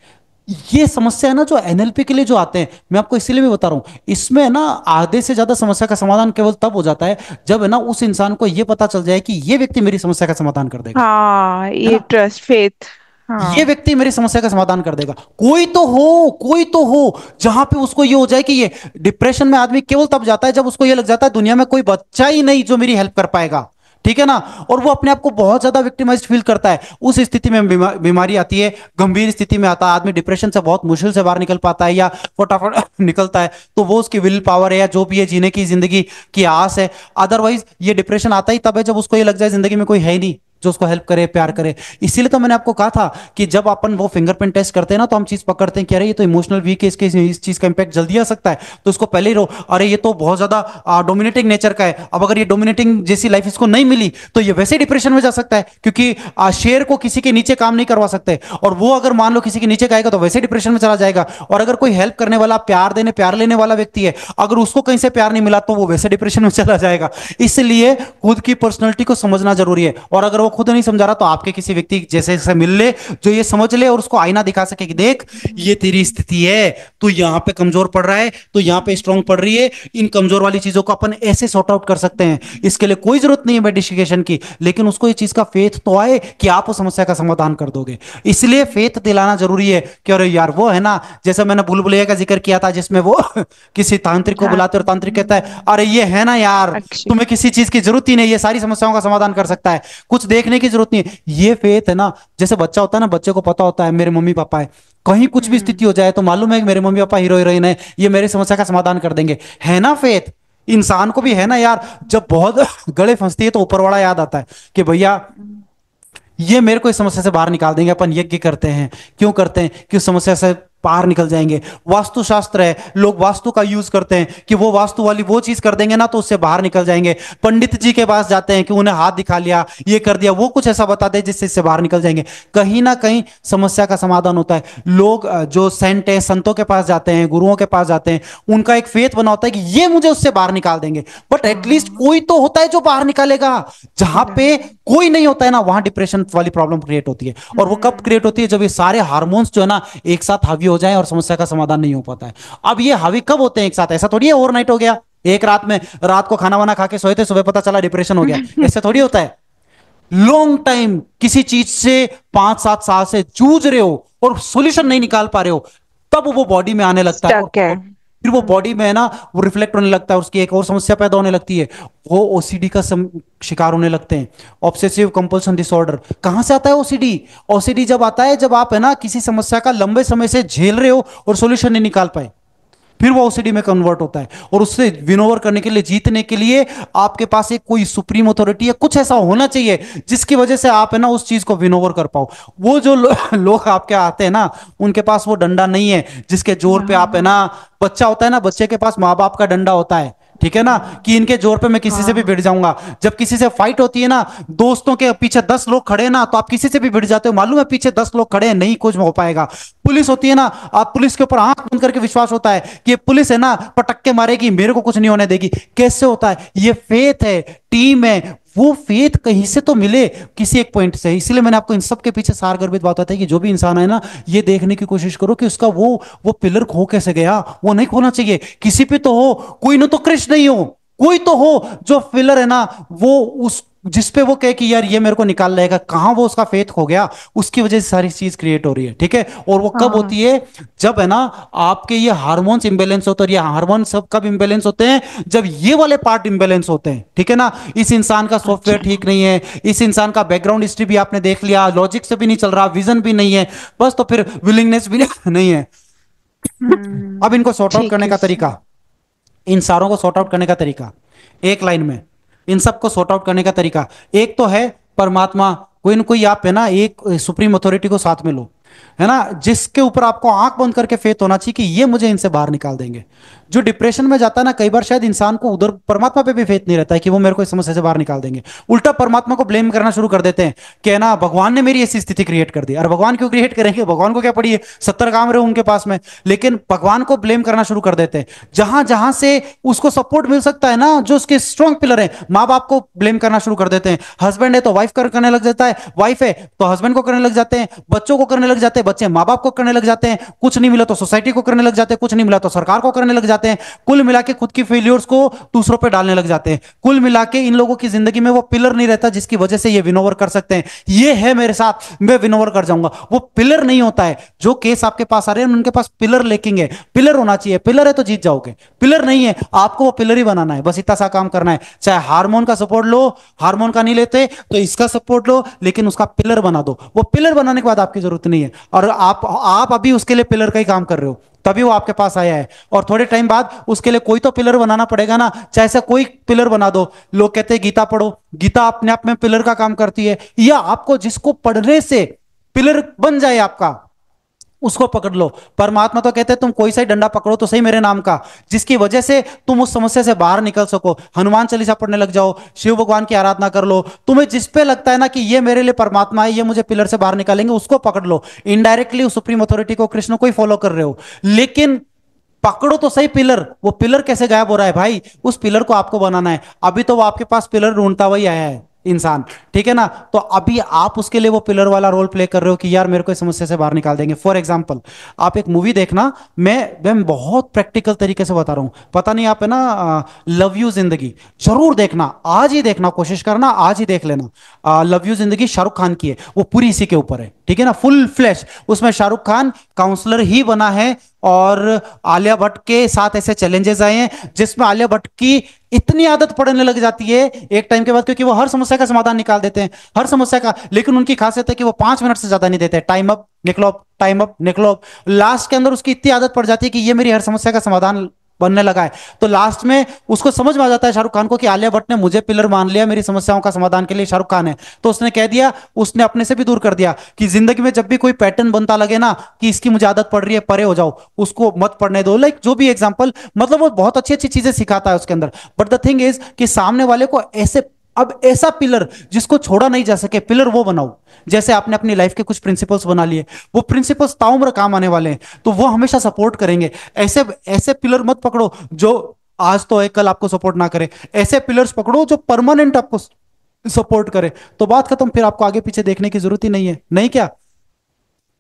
ये समस्या है ना जो एनएलपी के लिए जो आते हैं, मैं आपको इसीलिए भी बता रहा हूं, इसमें है ना आधे से ज्यादा समस्या का समाधान केवल तब हो जाता है जब है ना उस इंसान को ये पता चल जाए कि ये व्यक्ति मेरी समस्या का समाधान कर देगा, हाँ, है ये ना, ट्रस्ट फेथ। ये हाँ। व्यक्ति मेरी समस्या का समाधान कर देगा। कोई तो हो जहां पे उसको ये हो जाए कि ये डिप्रेशन में आदमी केवल तब जाता है जब उसको ये लग जाता है दुनिया में कोई बच्चा ही नहीं जो मेरी हेल्प कर पाएगा, ठीक है ना, और वो अपने आप को बहुत ज्यादा विक्टिमाइज्ड फील करता है। उस स्थिति में बीमारी आती है, गंभीर स्थिति में आता है आदमी, डिप्रेशन से बहुत मुश्किल से बाहर निकल पाता है या फटाफट निकलता है, तो वो उसकी विल पावर है या जो भी है जीने की जिंदगी की आस है। अदरवाइज ये डिप्रेशन आता ही तब है जब उसको ये लग जाए जिंदगी में कोई है ही नहीं जो उसको हेल्प करे प्यार करे। इसीलिए तो मैंने आपको कहा था कि जब अपन वो फिंगरप्रिंट टेस्ट करते हैं ना तो हम चीज पकड़ते हैं कि अरे ये तो इमोशनल वीक है, इसके इस चीज का इंपैक्ट जल्दी आ सकता है, तो इसको पहले ही रो, अरे ये तो बहुत ज्यादा डोमिनेटिंग नेचर का है, अब अगर ये डोमिनेटिंग जैसी लाइफ इसको नहीं मिली तो ये वैसे डिप्रेशन में जा सकता है, क्योंकि शेर को किसी के नीचे काम नहीं करवा सकते, और वो अगर मान लो किसी के नीचे आएगा तो वैसे डिप्रेशन में चला जाएगा। और अगर कोई हेल्प करने वाला, प्यार देने प्यार लेने वाला व्यक्ति है, अगर उसको कहीं से प्यार नहीं मिला तो वो वैसे डिप्रेशन में चला जाएगा। इसलिए खुद की पर्सनैलिटी को समझना जरूरी है, और अगर वो खुद नहीं समझा रहा तो आपके किसी व्यक्ति जैसे से मिल ले जो ये समझ ले और उसको आईना दिखा सके कि देख ये तेरी स्थिति है, तू यहां पे कमजोर पड़ रहा है, तू यहां पे स्ट्रांग पड़ रही है, इन कमजोर वाली चीजों को अपन ऐसे सॉर्ट आउट कर सकते हैं। इसके लिए कोई जरूरत नहीं है मेडिकेशन की, लेकिन उसको ये चीज का फेथ तो आए कि आप उस समस्या का समाधान कर दोगे। इसलिए फेथ दिलाना जरूरी है कि अरे यार वो है ना, जैसे मैंने भूल भुलैया का जिक्र किया था जिसमें वो किसी तांत्रिक को हाँ। बुलाते और तांत्रिक कहता है अरे ये है ना यार, अक्षय। तुम्हें किसी चीज की जरूरत ही नहीं, ये सारी समस्याओं का समाधान कर सकता है, कुछ देखने की जरूरत नहीं है। ये फेथ है ना, जैसे बच्चा होता है ना, बच्चे को पता होता है मेरे मम्मी पापा है, कहीं कुछ भी हम्म। स्थिति हो जाए तो मालूम है कि मेरे मम्मी पापा हीरो हीरोइन है, ये मेरी समस्या का समाधान कर देंगे, है ना फेथ। इंसान को भी है ना यार, जब बहुत गड़े फंसती है तो ऊपर वाला याद आता है कि भैया ये मेरे को इस समस्या से बाहर निकाल देंगे, अपन यज्ञ करते हैं, क्यों करते हैं कि उस समस्या से बाहर निकल जाएंगे। वास्तुशास्त्र है, लोग वास्तु का यूज करते हैं कि वो वास्तु वाली वो चीज कर देंगे ना तो उससे बाहर निकल जाएंगे। पंडित जी के पास जाते हैं कि उन्हें हाथ दिखा लिया, ये कर दिया, वो कुछ ऐसा बता दे जिससे इससे बाहर निकल जाएंगे। कहीं ना कहीं समस्या का समाधान होता है। लोग जो सेंट है, संतों के पास जाते हैं, गुरुओं के पास जाते हैं, उनका एक फेथ बना होता है कि ये मुझे उससे बाहर निकाल देंगे, बट एटलीस्ट हाँ। कोई तो होता है जो बाहर निकालेगा। जहां पे कोई नहीं होता है ना वहां डिप्रेशन वाली प्रॉब्लम क्रिएट होती है। और वो कब क्रिएट होती है, जब ये सारे हार्मोन्स जो है ना एक साथ हावी हो जाए और समस्या का समाधान नहीं हो पाता है। अब ये हावी कब होते हैं एक साथ, ऐसा थोड़ी है ओवरनाइट हो गया एक रात में, रात को खाना वाना खा के सोए थे सुबह पता चला डिप्रेशन हो गया, ऐसे थोड़ी होता है। लॉन्ग टाइम किसी चीज से 5-7 साल से जूझ रहे हो और सॉल्यूशन नहीं निकाल पा रहे हो, तब वो बॉडी में आने लगता है, और स्टक है। फिर वो बॉडी में है ना वो रिफ्लेक्ट होने लगता है, उसकी एक और समस्या पैदा होने लगती है, वो ओसीडी का शिकार होने लगते हैं। ऑब्सेसिव कंपल्सन डिसऑर्डर कहां से आता है ओसीडी? ओसीडी जब आता है जब आप है ना किसी समस्या का लंबे समय से झेल रहे हो और सॉल्यूशन नहीं निकाल पाए, फिर वो ओसीडी में कन्वर्ट होता है। और उससे विन ओवर करने के लिए, जीतने के लिए आपके पास एक कोई सुप्रीम अथॉरिटी है, कुछ ऐसा होना चाहिए जिसकी वजह से आप है ना उस चीज को विन ओवर कर पाओ। वो जो लोग आपके आते हैं ना उनके पास वो डंडा नहीं है जिसके जोर पे आप है ना, बच्चा होता है ना, बच्चे के पास माँ बाप का डंडा होता है, ठीक है ना, कि इनके जोर पे मैं किसी से भी हाँ। भिड़ जाऊंगा। जब किसी से फाइट होती है ना, दोस्तों के पीछे 10 लोग खड़े हैं ना तो आप किसी से भी भिड़ जाते हो, मालूम है पीछे 10 लोग खड़े हैं, नहीं कुछ हो पाएगा। पुलिस होती है ना, आप पुलिस के ऊपर आंख बंद करके विश्वास होता है कि ये पुलिस है ना पटक के मारेगी, मेरे को कुछ नहीं होने देगी। कैसे होता है? ये फेथ है, टीम है, वो फेथ कहीं से तो मिले किसी एक पॉइंट से। इसलिए मैंने आपको इन सब के पीछे सारगर्भित बात बताई कि जो भी इंसान है ना, ये देखने की कोशिश करो कि उसका वो पिलर खो कैसे गया, वो नहीं खोना चाहिए। किसी पे तो हो, कोई ना तो कृष्ण नहीं हो, कोई तो हो जो फिलर है ना, वो उस जिस पे वो कहे कि यार ये मेरे को निकाल लेगा, कहां वो उसका फेथ खो गया, उसकी वजह से सारी चीज क्रिएट हो रही है, ठीक है। और वो कब हाँ। होती है? जब है ना आपके ये हार्मोन्स इंबैलेंस होते हैं, और ये हार्मोन सब कब इंबैलेंस होते हैं? जब ये वाले पार्ट इंबैलेंस होते हैं, ठीक है ना। इस इंसान का अच्छा। सॉफ्टवेयर ठीक नहीं है, इस इंसान का बैकग्राउंड हिस्ट्री भी आपने देख लिया, लॉजिक से भी नहीं चल रहा, विजन भी नहीं है, बस तो फिर विलिंगनेस भी नहीं है। अब इनको सॉर्ट आउट ठीक करने है का सर। तरीका, इन सारों को सॉर्ट आउट करने का तरीका एक लाइन में, इन सबको सॉर्ट आउट करने का तरीका एक तो है परमात्मा, कोई ना कोई आप है ना एक सुप्रीम अथॉरिटी को साथ में लो, है ना, जिसके ऊपर आपको आंख बंद करके फेथ होना चाहिए कि ये मुझे इनसे बाहर निकाल देंगे। जो डिप्रेशन में जाता है ना, कई बार शायद इंसान को उधर परमात्मा पे भी फेथ नहीं रहता है कि वो मेरे को इस समस्या से बाहर निकाल देंगे। उल्टा परमात्मा को ब्लेम करना शुरू कर देते हैं कि है ना, भगवान ने मेरी ऐसी स्थिति क्रिएट कर दी। और भगवान क्यों क्रिएट करेंगे, भगवान को क्या पड़ी है, 70 काम रहे उनके पास में। लेकिन भगवान को ब्लेम करना शुरू कर देते हैं। जहां जहां से उसको सपोर्ट मिल सकता है ना, जो उसके स्ट्रॉन्ग पिलर है, माँ बाप को ब्लेम करना शुरू कर देते हैं। हस्बैंड है तो वाइफ करने लग जाता है, वाइफ है तो हस्बैंड को करने लग जाते हैं, बच्चों को करने लग जाते हैं, बच्चे माँ बाप को करने लग जाते हैं, कुछ नहीं मिला तो सोसाइटी को करने लग जाते हैं, कुछ नहीं मिला तो सरकार को करने लग जाते हैं। कुल मिला के खुद की फेलियर्स को दूसरों पर डालने लग जाते हैं। कुल मिला के इन लोगों की जिंदगी में वो पिलर नहीं रहता जिसकी वजह से ये विनोवर कर सकते हैं। ये है मेरे साथ, मैं विनोवर कर जाऊंगा। वो पिलर नहीं होता है। जो केस आपके पास आ रहे हैं उनके पास पिलर लेकिंग है, पिलर होना चाहिए। पिलर है तो जीत जाओगे, पिलर नहीं है आपको वो पिलर ही बनाना है। बस इतना सा काम करना है। चाहे हार्मोन का सपोर्ट लो, हार्मोन का नहीं लेते तो इसका सपोर्ट लो, लेकिन उसका पिलर बना दो। वो पिलर बनाने के बाद आपकी जरूरत नहीं है। और आप अभी उसके लिए पिलर का ही काम कर रहे हो, तभी वो आपके पास आया है। और थोड़े टाइम बाद उसके लिए कोई तो पिलर बनाना पड़ेगा ना, चाहे से कोई पिलर बना दो। लोग कहते हैं गीता पढ़ो, गीता अपने आप में पिलर का काम करती है। या आपको जिसको पढ़ने से पिलर बन जाए आपका, उसको पकड़ लो। परमात्मा तो कहते हैं तुम कोई सा ही डंडा पकड़ो तो सही मेरे नाम का, जिसकी वजह से तुम उस समस्या से बाहर निकल सको। हनुमान चालीसा पढ़ने लग जाओ, शिव भगवान की आराधना कर लो। तुम्हें जिस पे लगता है ना कि ये मेरे लिए परमात्मा है, ये मुझे पिलर से बाहर निकालेंगे, उसको पकड़ लो। इनडायरेक्टली उस सुप्रीम अथॉरिटी को, कृष्ण को ही फॉलो कर रहे हो, लेकिन पकड़ो तो सही पिलर। वो पिलर कैसे गायब हो रहा है भाई, उस पिलर को आपको बनाना है। अभी तो वो आपके पास पिलर ढूंढता हुआ ही आया है इंसान, ठीक है ना। तो अभी आप उसके लिए वो पिलर वाला रोल प्ले कर रहे हो कि यार मेरे को इस समस्या से बाहर निकाल देंगे। फॉर एग्जांपल, आप एक मूवी देखना, मैं बहुत प्रैक्टिकल तरीके से बता रहा हूं। पता नहीं आप है ना, लव यू जिंदगी जरूर देखना, आज ही देखना, कोशिश करना आज ही देख लेना। लव यू जिंदगी शाहरुख खान की है, वो पूरी इसी के ऊपर है, ठीक है ना, फुल फ्लैश। उसमें शाहरुख खान काउंसलर ही बना है और आलिया भट्ट के साथ ऐसे चैलेंजेस आए हैं जिसमें आलिया भट्ट की इतनी आदत पड़ने लग जाती है एक टाइम के बाद, क्योंकि वो हर समस्या का समाधान निकाल देते हैं, हर समस्या का। लेकिन उनकी खासियत है कि वो 5 मिनट से ज्यादा नहीं देते। टाइम अप निकलो, टाइम अप निकलो। लास्ट के अंदर उसकी इतनी आदत पड़ जाती है कि ये मेरी हर समस्या का समाधान बनने लगा है। तो लास्ट में उसको समझ में आ जाता है शाहरुख खान को कि आलिया भट्ट ने मुझे पिलर मान लिया, मेरी समस्याओं का समाधान के लिए शाहरुख खान है। तो उसने कह दिया, उसने अपने से भी दूर कर दिया कि जिंदगी में जब भी कोई पैटर्न बनता लगे ना कि इसकी मुझे आदत पड़ रही है, परे हो जाओ, उसको मत पढ़ने दो। लाइक जो भी एग्जांपल, मतलब वो बहुत अच्छी अच्छी चीजें सिखाता है उसके अंदर। बट द थिंग इज कि सामने वाले को ऐसे, अब ऐसा पिलर जिसको छोड़ा नहीं जा सके, पिलर वो बनाओ। जैसे आपने अपनी लाइफ के कुछ प्रिंसिपल्स बना लिए, वो प्रिंसिपल्स ताउम्र काम आने वाले हैं, तो वो हमेशा सपोर्ट करेंगे। ऐसे ऐसे पिलर मत पकड़ो जो आज तो है कल आपको सपोर्ट ना करे। ऐसे पिलर्स पकड़ो जो परमानेंट आपको सपोर्ट करे। तो बात खत्म, फिर आपको आगे पीछे देखने की जरूरत ही नहीं है। नहीं क्या,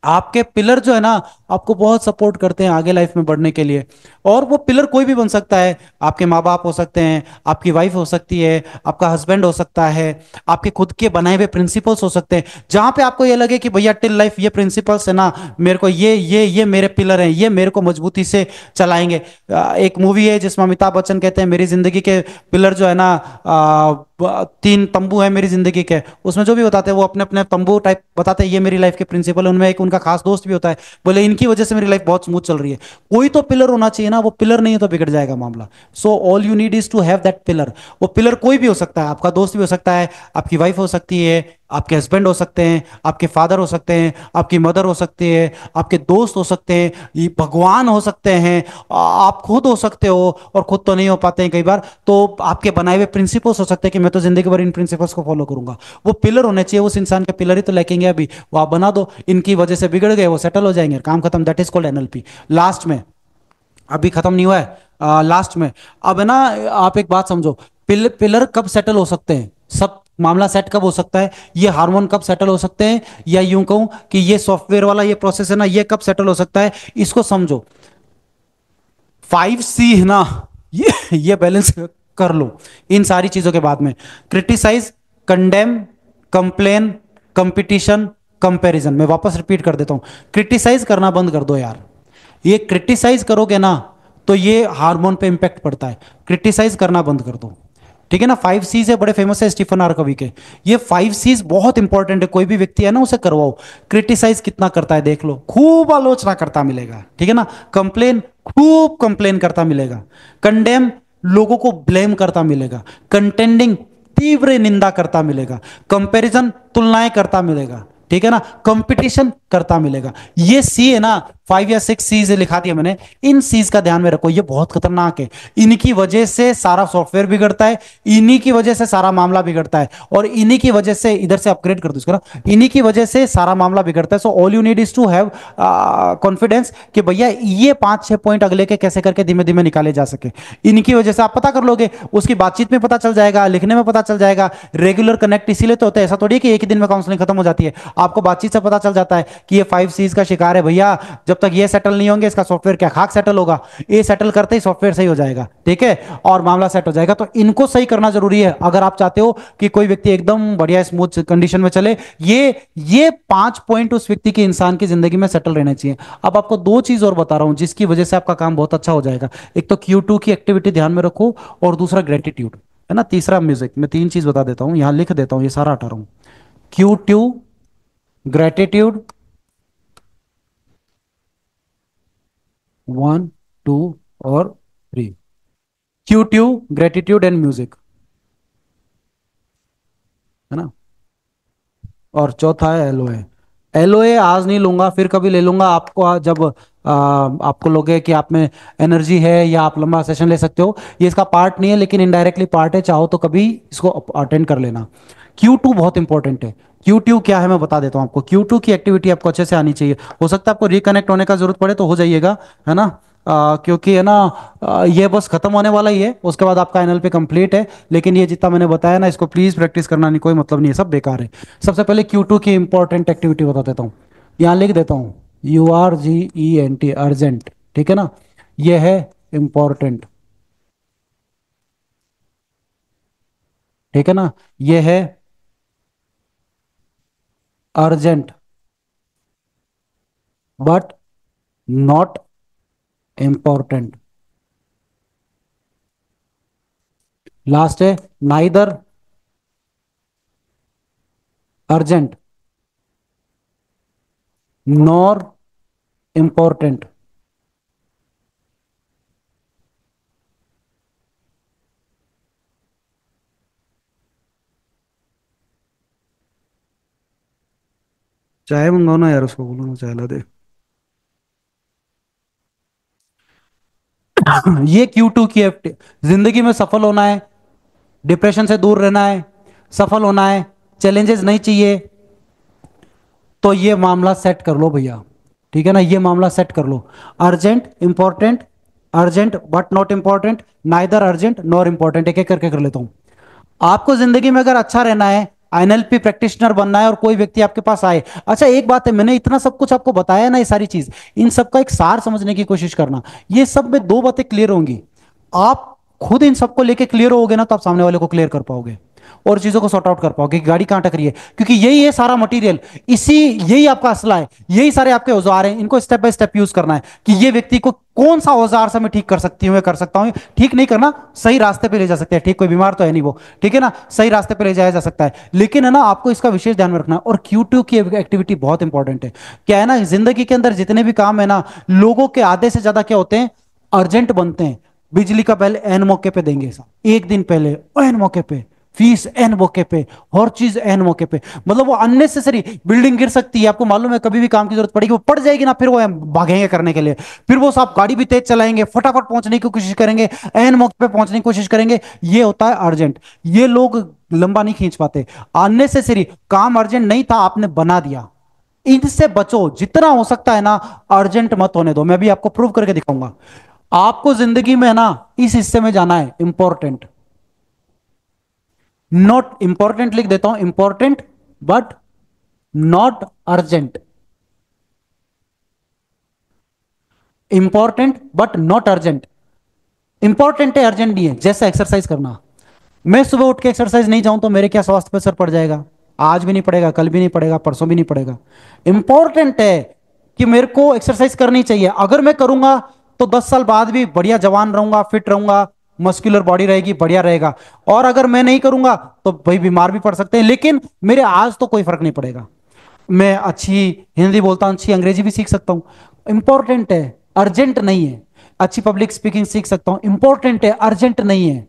आपके पिलर जो है ना आपको बहुत सपोर्ट करते हैं आगे लाइफ में बढ़ने के लिए। और वो पिलर कोई भी बन सकता है। आपके माँ बाप हो सकते हैं, आपकी वाइफ हो सकती है, आपका हस्बैंड हो सकता है, आपके खुद के बनाए हुए प्रिंसिपल्स हो सकते हैं। जहां पे आपको ये लगे कि भैया टिल लाइफ ये प्रिंसिपल्स है ना, मेरे को ये मेरे पिलर हैं, ये मेरे को मजबूती से चलाएंगे। एक मूवी है जिसमें अमिताभ बच्चन कहते हैं मेरी जिंदगी के पिलर जो है ना, 3 तंबू है मेरी जिंदगी के। उसमें जो भी बताते हैं वो अपने अपने तंबू टाइप बताते हैं, ये मेरी लाइफ के प्रिंसिपल है। उनमें एक उनका खास दोस्त भी होता है, बोले इनकी वजह से मेरी लाइफ बहुत स्मूथ चल रही है। कोई तो पिलर होना चाहिए ना, वो पिलर नहीं है तो बिगड़ जाएगा मामला। So all you need is to have that pillar. वो पिलर कोई भी हो सकता है, आपका दोस्त भी हो सकता है, आपकी वाइफ हो सकती है, आपके हस्बैंड हो सकते हैं, आपके फादर हो सकते हैं, आपकी मदर हो सकती है, आपके दोस्त हो सकते हैं, ये भगवान हो सकते हैं, आप खुद हो सकते हो। और खुद तो नहीं हो पाते हैं कई बार, तो आपके बनाए हुए प्रिंसिपल्स हो सकते हैं कि मैं तो जिंदगी भर इन प्रिंसिपल्स को फॉलो करूंगा। वो पिलर होने चाहिए। उस इंसान के पिलर ही तो लैकिंग है अभी, वो आप बना दो। इनकी वजह से बिगड़ गए, वो सेटल हो जाएंगे, काम खत्म। That is called NLP. Last में, अभी खत्म नहीं हुआ है, लास्ट में अब है ना, आप एक बात समझो, पिलर कब सेटल हो सकते हैं, सब मामला सेट कब हो सकता है, ये हार्मोन कब सेटल हो सकते हैं, या यूं कहूं कि ये सॉफ्टवेयर वाला ये प्रोसेस है ना, ये कब सेटल हो सकता है, इसको समझो। 5C है ना, ये बैलेंस कर लो इन सारी चीजों के बाद में। Criticise, condemn, complain, competition, comparison. मैं वापस रिपीट कर देता हूं, क्रिटिसाइज करना बंद कर दो यार। ये क्रिटिसाइज करोगे ना तो ये हार्मोन पे इंपैक्ट पड़ता है। क्रिटिसाइज करना बंद कर दो, ठीक है ना। 5 C's है, बड़े फेमस है स्टीफन आर कवी के। ये 5 C's बहुत इंपॉर्टेंट है, कोई भी व्यक्ति है ना उसे करवाओ। क्रिटिसाइज कितना करता है देख लो, खूब आलोचना करता मिलेगा, ठीक है ना। कंप्लेन, खूब कंप्लेन करता मिलेगा। कंडेम, लोगों को ब्लेम करता मिलेगा। कंटेंडिंग, तीव्र निंदा करता मिलेगा। कंपैरिजन, तुलनाएं करता मिलेगा, ठीक है ना। कंपटीशन करता मिलेगा। ये सी है ना, 5 या 6 सीज लिखा दिया मैंने। इन सीज का ध्यान में रखो, ये बहुत खतरनाक है। इनकी वजह से सारा सॉफ्टवेयर बिगड़ता है, इन्हीं की वजह से सारा मामला बिगड़ता है, और इन्हीं की वजह से, इधर से अपग्रेड कर दो इसको ना, इन्हीं की वजह से सारा मामला बिगड़ता है। So all you need is to have confidence कि भैया ये 5-6 पॉइंट अगले के कैसे करके धीमे धीमे निकाले जा सके। इनकी वजह से आप पता कर लोगे, उसकी बातचीत में पता चल जाएगा, लिखने में पता चल जाएगा। रेगुलर कनेक्ट इसीलिए तो होता है, ऐसा थोड़ी है कि एक ही दिन में काउंसलिंग खत्म हो जाती है। आपको बातचीत से पता चल जाता है कि ये 5 सीज का शिकार है भैया, जब तक ये सेटल नहीं होंगे इसका सॉफ्टवेयर क्या खाक सेटल होगा। ये सेटल करते ही सॉफ्टवेयर सही हो जाएगा, ठीक है, और मामला सेट हो जाएगा। तो इनको सही करना जरूरी है अगर आप चाहते हो कि कोई व्यक्ति एकदम बढ़िया स्मूथ कंडीशन में चले। ये 5 पॉइंट उस व्यक्ति के, इंसान की जिंदगी में सेटल रहने चाहिए। अब आपको दो चीज और बता रहा हूं जिसकी वजह से आपका काम बहुत अच्छा हो जाएगा। एक तो Q2 की एक्टिविटी ध्यान में रखो, और दूसरा ग्रेटिट्यूड है ना, तीसरा म्यूजिक। मैं 3 चीज बता देता हूं, यहां लिख देता हूं, ये सारा हटा रहा हूं। Q2, ग्रेटिट्यूड, 1, 2 और 3। Q2, ग्रेटिट्यूड एंड म्यूजिक, है ना। और चौथा है एलओए। एलओए आज नहीं लूंगा, फिर कभी ले लूंगा आपको, जब आपको लगे कि आप में एनर्जी है, या आप लंबा सेशन ले सकते हो। ये इसका पार्ट नहीं है, लेकिन इनडायरेक्टली पार्ट है, चाहो तो कभी इसको अटेंड कर लेना। Q2 बहुत इंपॉर्टेंट है। Q2 क्या है मैं बता देता हूं आपको। Q2 की एक्टिविटी आपको अच्छे से आनी चाहिए। हो सकता है आपको रिकनेक्ट होने का जरूरत पड़े तो हो जाइएगा, है ना। क्योंकि है ना, ये बस खत्म होने वाला ही है, उसके बाद आपका NLP कंप्लीट है। लेकिन ये जितना मैंने बताया ना, इसको प्लीज प्रैक्टिस करना, नहीं कोई मतलब नहीं है, सब बेकार है। सबसे पहले Q2 की इंपॉर्टेंट एक्टिविटी बता देता हूँ, यहाँ लिख देता हूँ, URGENT, अर्जेंट, ठीक है ना। ये है इंपॉर्टेंट, ठीक है ना। ये है urgent but not important. Last है नाइदर अर्जेंट नॉर इंपॉर्टेंट। चाय मंगाओ ना यार, उसको बोलो ना चाय ला दे। ये Q2 की जिंदगी में सफल होना है, डिप्रेशन से दूर रहना है, सफल होना है, चैलेंजेस नहीं चाहिए, तो ये मामला सेट कर लो भैया, ठीक है ना। ये मामला सेट कर लो। Urgent important, urgent but not important, neither urgent nor important. एक एक करके कर लेता हूं। आपको जिंदगी में अगर अच्छा रहना है, NLP प्रैक्टिशनर बनना है, और कोई व्यक्ति आपके पास आए, अच्छा एक बात है, मैंने इतना सब कुछ आपको बताया ना, ये सारी चीज, इन सब का एक सार समझने की कोशिश करना। ये सब में दो बातें क्लियर होंगी, आप खुद इन सबको लेके क्लियर होगे ना, तो आप सामने वाले को क्लियर कर पाओगे, और चीजों को सॉर्ट आउट कर पाओगे कि गाड़ी कहां टकरी है। क्योंकि यही है सारा मटेरियल, यही आपका असला है, यही सारे आपके औजार हैं। इनको स्टेप बाय स्टेप यूज करना है कि ये व्यक्ति को कौन सा औजार से मैं ठीक कर सकती हूँ या कर सकता हूँ। ठीक नहीं करना, सही रास्ते पे ले जा सकते हैं, ठीक, कोई बीमार तो है नहीं वो, ठीक है ना, सही रास्ते पे ले जाया जा सकता है। लेकिन है ना, आपको इसका विशेष ध्यान में रखना है। और Q2 की एक्टिविटी बहुत इंपॉर्टेंट है। क्या है ना, जिंदगी के अंदर जितने भी काम है ना, लोगों के आधे से ज्यादा क्या होते हैं, अर्जेंट बनते हैं। बिजली का बिल एन मौके पे देंगे, एक दिन पहले एन मौके पे, फीस एन मौके पे, हर चीज एन मौके पे। मतलब वो अननेसेसरी, बिल्डिंग गिर सकती है, आपको मालूम है, कभी भी काम की जरूरत पड़ेगी, वो पड़ जाएगी ना, फिर वो भागेंगे करने के लिए। फिर वो साहब गाड़ी भी तेज चलाएंगे, फटाफट पहुंचने की कोशिश करेंगे, एन मौके पे पहुंचने की कोशिश करेंगे। ये होता है अर्जेंट। ये लोग लंबा नहीं खींच पाते। अननेसेसरी काम अर्जेंट नहीं था, आपने बना दिया, इनसे बचो जितना हो सकता है ना। अर्जेंट मत होने दो, मैं अभी आपको प्रूव करके दिखाऊंगा। आपको जिंदगी में ना इस हिस्से में जाना है, इंपॉर्टेंट नॉट इंपॉर्टेंट, लिख देता हूं, important but not urgent, important but not urgent. Important है, अर्जेंट नहीं है। जैसे एक्सरसाइज करना, मैं सुबह उठ के एक्सरसाइज नहीं जाऊं तो मेरे क्या स्वास्थ्य पर असर पड़ जाएगा, आज भी नहीं पड़ेगा, कल भी नहीं पड़ेगा, परसों भी नहीं पड़ेगा। इंपॉर्टेंट है कि मेरे को एक्सरसाइज करनी चाहिए, अगर मैं करूंगा तो 10 साल बाद भी बढ़िया जवान रहूंगा, फिट रहूंगा, मस्कुलर बॉडी रहेगी, बढ़िया रहेगा। और अगर मैं नहीं करूंगा तो भाई बीमार भी पड़ सकते हैं, लेकिन मेरे आज तो कोई फर्क नहीं पड़ेगा। मैं अच्छी हिंदी बोलता हूं, अच्छी अंग्रेजी भी सीख सकता हूं। इंपॉर्टेंट है, अर्जेंट नहीं है। अच्छी पब्लिक स्पीकिंग सीख सकता हूं, इंपॉर्टेंट है, अर्जेंट नहीं है।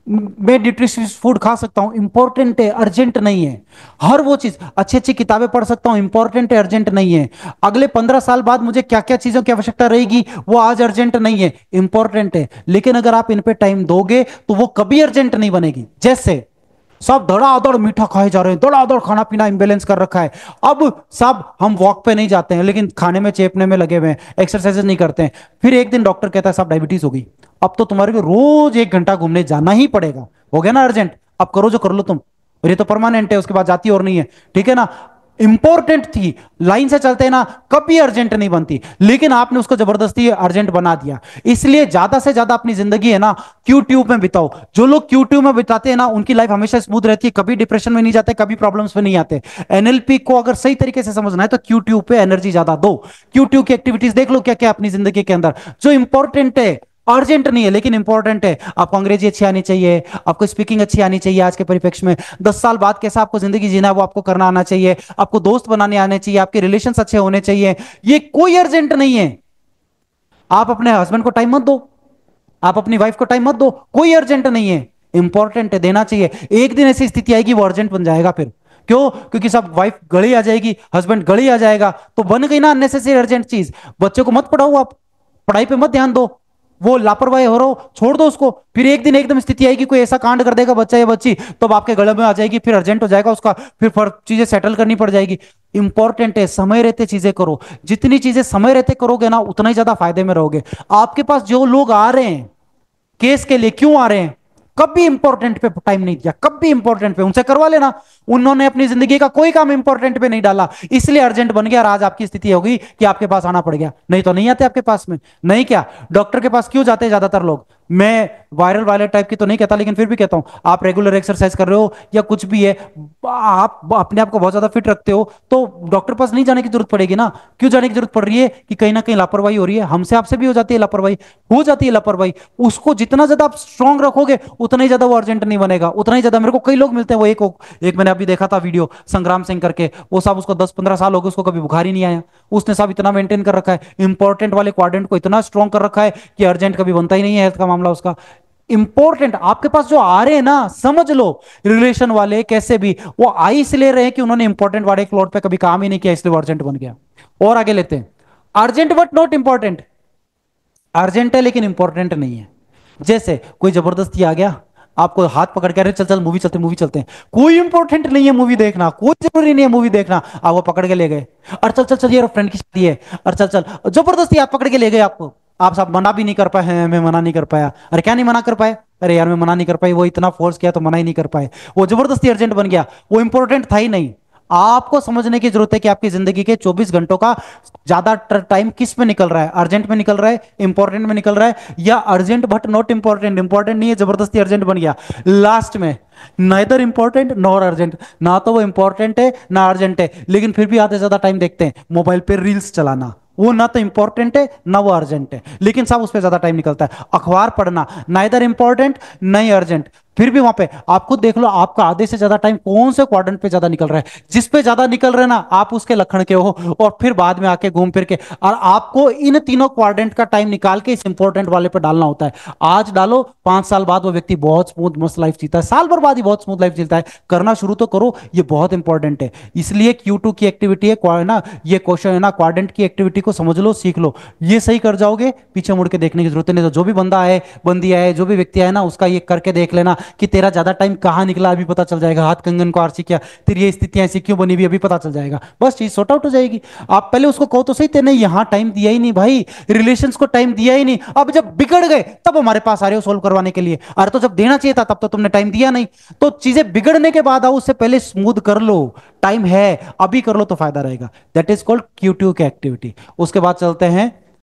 मैं न्यूट्रिशियस फूड खा सकता हूं, इंपॉर्टेंट है, अर्जेंट नहीं है। हर वो चीज, अच्छी अच्छी किताबें पढ़ सकता हूं, इंपॉर्टेंट है, अर्जेंट नहीं है। अगले 15 साल बाद मुझे क्या क्या चीजों की आवश्यकता रहेगी, वो आज अर्जेंट नहीं है, इंपॉर्टेंट है। लेकिन अगर आप इन पे टाइम दोगे तो वो कभी अर्जेंट नहीं बनेगी। जैसे सब धड़ाधड़ मीठा खाए जा रहे हैं, धड़ाधड़ खाना पीना इम्बेलेंस कर रखा है। अब सब हम वॉक पे नहीं जाते हैं, लेकिन खाने में चेपने में लगे हुए हैं, एक्सरसाइजेस नहीं करते हैं। फिर एक दिन डॉक्टर कहता है साहब डायबिटीज हो गई, अब तो तुम्हारे को रोज 1 घंटा घूमने जाना ही पड़ेगा। हो गया ना अर्जेंट, अब करो जो कर लो तुम, और ये तो परमानेंट है, उसके बाद जाती और नहीं है, ठीक है ना। इंपॉर्टेंट थी, लाइन से चलते हैं ना, कभी अर्जेंट नहीं बनती, लेकिन आपने उसको जबरदस्ती अर्जेंट बना दिया। इसलिए ज्यादा से ज्यादा अपनी जिंदगी है ना क्यू ट्यूब में बिताओ। जो लोग क्यू ट्यूब में बिताते हैं ना, उनकी लाइफ हमेशा स्मूथ रहती है, कभी डिप्रेशन में नहीं जाते, कभी प्रॉब्लम्स में नहीं आते। एनएलपी को अगर सही तरीके से समझना है तो क्यू ट्यूब पे एनर्जी ज्यादा दो। क्यू ट्यूब की एक्टिविटीज देख लो क्या क्या अपनी जिंदगी के अंदर जो इंपॉर्टेंट है, अर्जेंट नहीं है लेकिन इंपॉर्टेंट है। आपको अंग्रेजी अच्छी आनी चाहिए, आपको स्पीकिंग अच्छी आनी चाहिए आज के परिप्रेक्ष्य में। 10 साल बाद कैसा आपको जिंदगी जीना है वो आपको करना आना चाहिए, आपको दोस्त बनाने आने चाहिए, आपके रिलेशंस अच्छे होने चाहिए। ये कोई अर्जेंट नहीं है। आप अपने हस्बैंड को टाइम मत दो, आप अपनी वाइफ को टाइम मत दो, कोई अर्जेंट नहीं है, इंपॉर्टेंट है, देना चाहिए। एक दिन ऐसी स्थिति आएगी वो अर्जेंट बन जाएगा फिर। क्यों? क्योंकि सब वाइफ गड़ी आ जाएगी, हस्बैंड गड़ी आ जाएगा, तो बन गई ना अननेसेसरी अर्जेंट चीज। बच्चों को मत पढ़ाओ, आप पढ़ाई पे मत ध्यान दो, वो लापरवाही हो रहा हो छोड़ दो उसको। फिर एक दिन एकदम स्थिति आएगी, कोई ऐसा कांड कर देगा बच्चा या बच्ची, तब आपके गले में आ जाएगी, फिर अर्जेंट हो जाएगा उसका, फिर चीजें सेटल करनी पड़ जाएगी। इंपॉर्टेंट है, समय रहते चीजें करो। जितनी चीजें समय रहते करोगे ना, उतना ही ज्यादा फायदे में रहोगे। आपके पास जो लोग आ रहे हैं केस के लिए, क्यों आ रहे हैं? कभी इंपॉर्टेंट पे टाइम नहीं दिया, कभी इंपॉर्टेंट पे, उनसे करवा लेना। उन्होंने अपनी जिंदगी का कोई काम इंपॉर्टेंट पे नहीं डाला, इसलिए अर्जेंट बन गया और आज आपकी स्थिति होगी कि आपके पास आना पड़ गया, नहीं तो नहीं आते आपके पास में। नहीं क्या? डॉक्टर के पास क्यों जाते हैं ज्यादातर लोग? मैं वायरल वायरल टाइप की तो नहीं कहता, लेकिन फिर भी कहता हूं, आप रेगुलर एक्सरसाइज कर रहे हो या कुछ भी है, आप अपने आप को बहुत ज्यादा फिट रखते हो, तो डॉक्टर पास नहीं जाने की जरूरत पड़ेगी ना। क्यों जाने की जरूरत पड़ रही है? कि कहीं ना कहीं लापरवाही हो रही है, हमसे आपसे भी हो जाती है लापरवाही, हो जाती है लापरवाही। उसको जितना ज्यादा आप स्ट्रांग रखोगे उतना ही ज्यादा वो अर्जेंट नहीं बनेगा, उतना ही ज्यादा। मेरे को कई लोग मिलते हैं, वो एक मैंने अभी देखा था वीडियो, संग्राम सिंह करके, वो साहब उसको 10-15 साल हो गए, उसको कभी बुखार ही नहीं आया। उसने साहब इतना मेंटेन कर रखा है, इंपॉर्टेंट वाले क्वाड्रेंट को इतना स्ट्रांग कर रखा है कि अर्जेंट कभी बनता ही नहीं है हेल्थ का मामला उसका। इंपॉर्टेंट आपके पास जो आ रहे हैं ना, समझ लो, रिलेशन वाले कैसे भी, वो आ इसलिए रहे कि उन्होंने इंपॉर्टेंट वाले क्लोड पे कभी काम ही नहीं किया, इसलिए वो अर्जेंट बन गया। और आगे लेते हैं, urgent but not important. Urgent है लेकिन इंपॉर्टेंट नहीं है। जैसे कोई जबरदस्ती आ गया, आपको हाथ पकड़ के, अरे चल चल मूवी चलते, मूवी चलते हैं, कोई इंपॉर्टेंट नहीं है मूवी देखना, कोई जरूरी नहीं है मूवी देखना, आप वो पकड़ के ले गए, अरे चल चल चल यार फ्रेंड की शादी है, अरे चल चल, जबरदस्ती आप पकड़ के ले गए आपको। आप सब मना भी नहीं कर पाए हैं, मैं मना नहीं कर पाया, अरे क्या नहीं मना कर पाए? अरे यार मैं मना नहीं कर पाई, वो इतना फोर्स किया तो मना ही नहीं कर पाए, वो जबरदस्ती अर्जेंट बन गया, वो इंपॉर्टेंट था ही नहीं। आपको समझने की जरूरत है कि आपकी जिंदगी के 24 घंटों का ज्यादा टाइम किस में निकल रहा है, अर्जेंट में निकल रहा है, इंपॉर्टेंट में निकल रहा है, या urgent but not important, important नहीं है जबरदस्ती अर्जेंट बन गया। लास्ट में नाइदर इंपॉर्टेंट नॉर अर्जेंट, ना तो वो इंपॉर्टेंट है ना अर्जेंट है, लेकिन फिर भी आधे ज्यादा टाइम देखते हैं मोबाइल पे रील्स चलाना। वो ना तो इंपॉर्टेंट है ना वो अर्जेंट है, लेकिन साहब उस पर ज्यादा टाइम निकलता है। अखबार पढ़ना, नाइदर इंपॉर्टेंट नहीं अर्जेंट, फिर भी वहां पे आप खुद देख लो, आपका आधे से ज्यादा टाइम कौन से क्वाड्रेंट पे ज्यादा निकल रहा है। जिस पे ज्यादा निकल रहा है ना, आप उसके लक्षण के हो, और फिर बाद में आके घूम फिर के, और आपको इन तीनों क्वाड्रेंट का टाइम निकाल के इस इंपॉर्टेंट वाले पे डालना होता है। आज डालो, 5 साल बाद वो व्यक्ति बहुत स्मूथ मस्त लाइफ जीता है, साल भर बाद ही बहुत स्मूथ लाइफ जीता है। करना शुरू तो करो, ये बहुत इंपॉर्टेंट है। इसलिए Q2 की एक्टिविटी है ना, ये क्वेश्चन है ना, क्वाड्रेंट की एक्टिविटी को समझ लो, सीख लो, ये सही कर जाओगे, पीछे मुड़ के देखने की जरूरत नहीं। तो जो भी बंदा है, बंदी है, जो भी व्यक्ति है ना, उसका ये करके देख लेना कि तेरा ज्यादा टाइम कहां निकला, अभी पता चल जाएगा। हाथ कंगन को आरसी क्या, तेरी ये स्थितियां ऐसी क्यों बनी हुई, अभी पता चल जाएगा, बस चीज सॉर्ट आउट हो जाएगी। आप पहले उसको कहो तो सही, तेने यहां टाइम दिया ही नहीं भाई, रिलेशंस को टाइम दिया ही नहीं, अब जब बिगड़ गए तब हमारे पास आ रहे हो सोल्व करवाने के लिए। अरे तो जब देना चाहिए था तब तो तुमने टाइम दिया नहीं। तो चीजें बिगड़ने के बाद आओ, उससे पहले स्मूथ कर लो, टाइम है अभी कर लो तो फायदा रहेगा। दैट इज कॉल्ड Q2 की एक्टिविटी। उसके बाद चलते हैं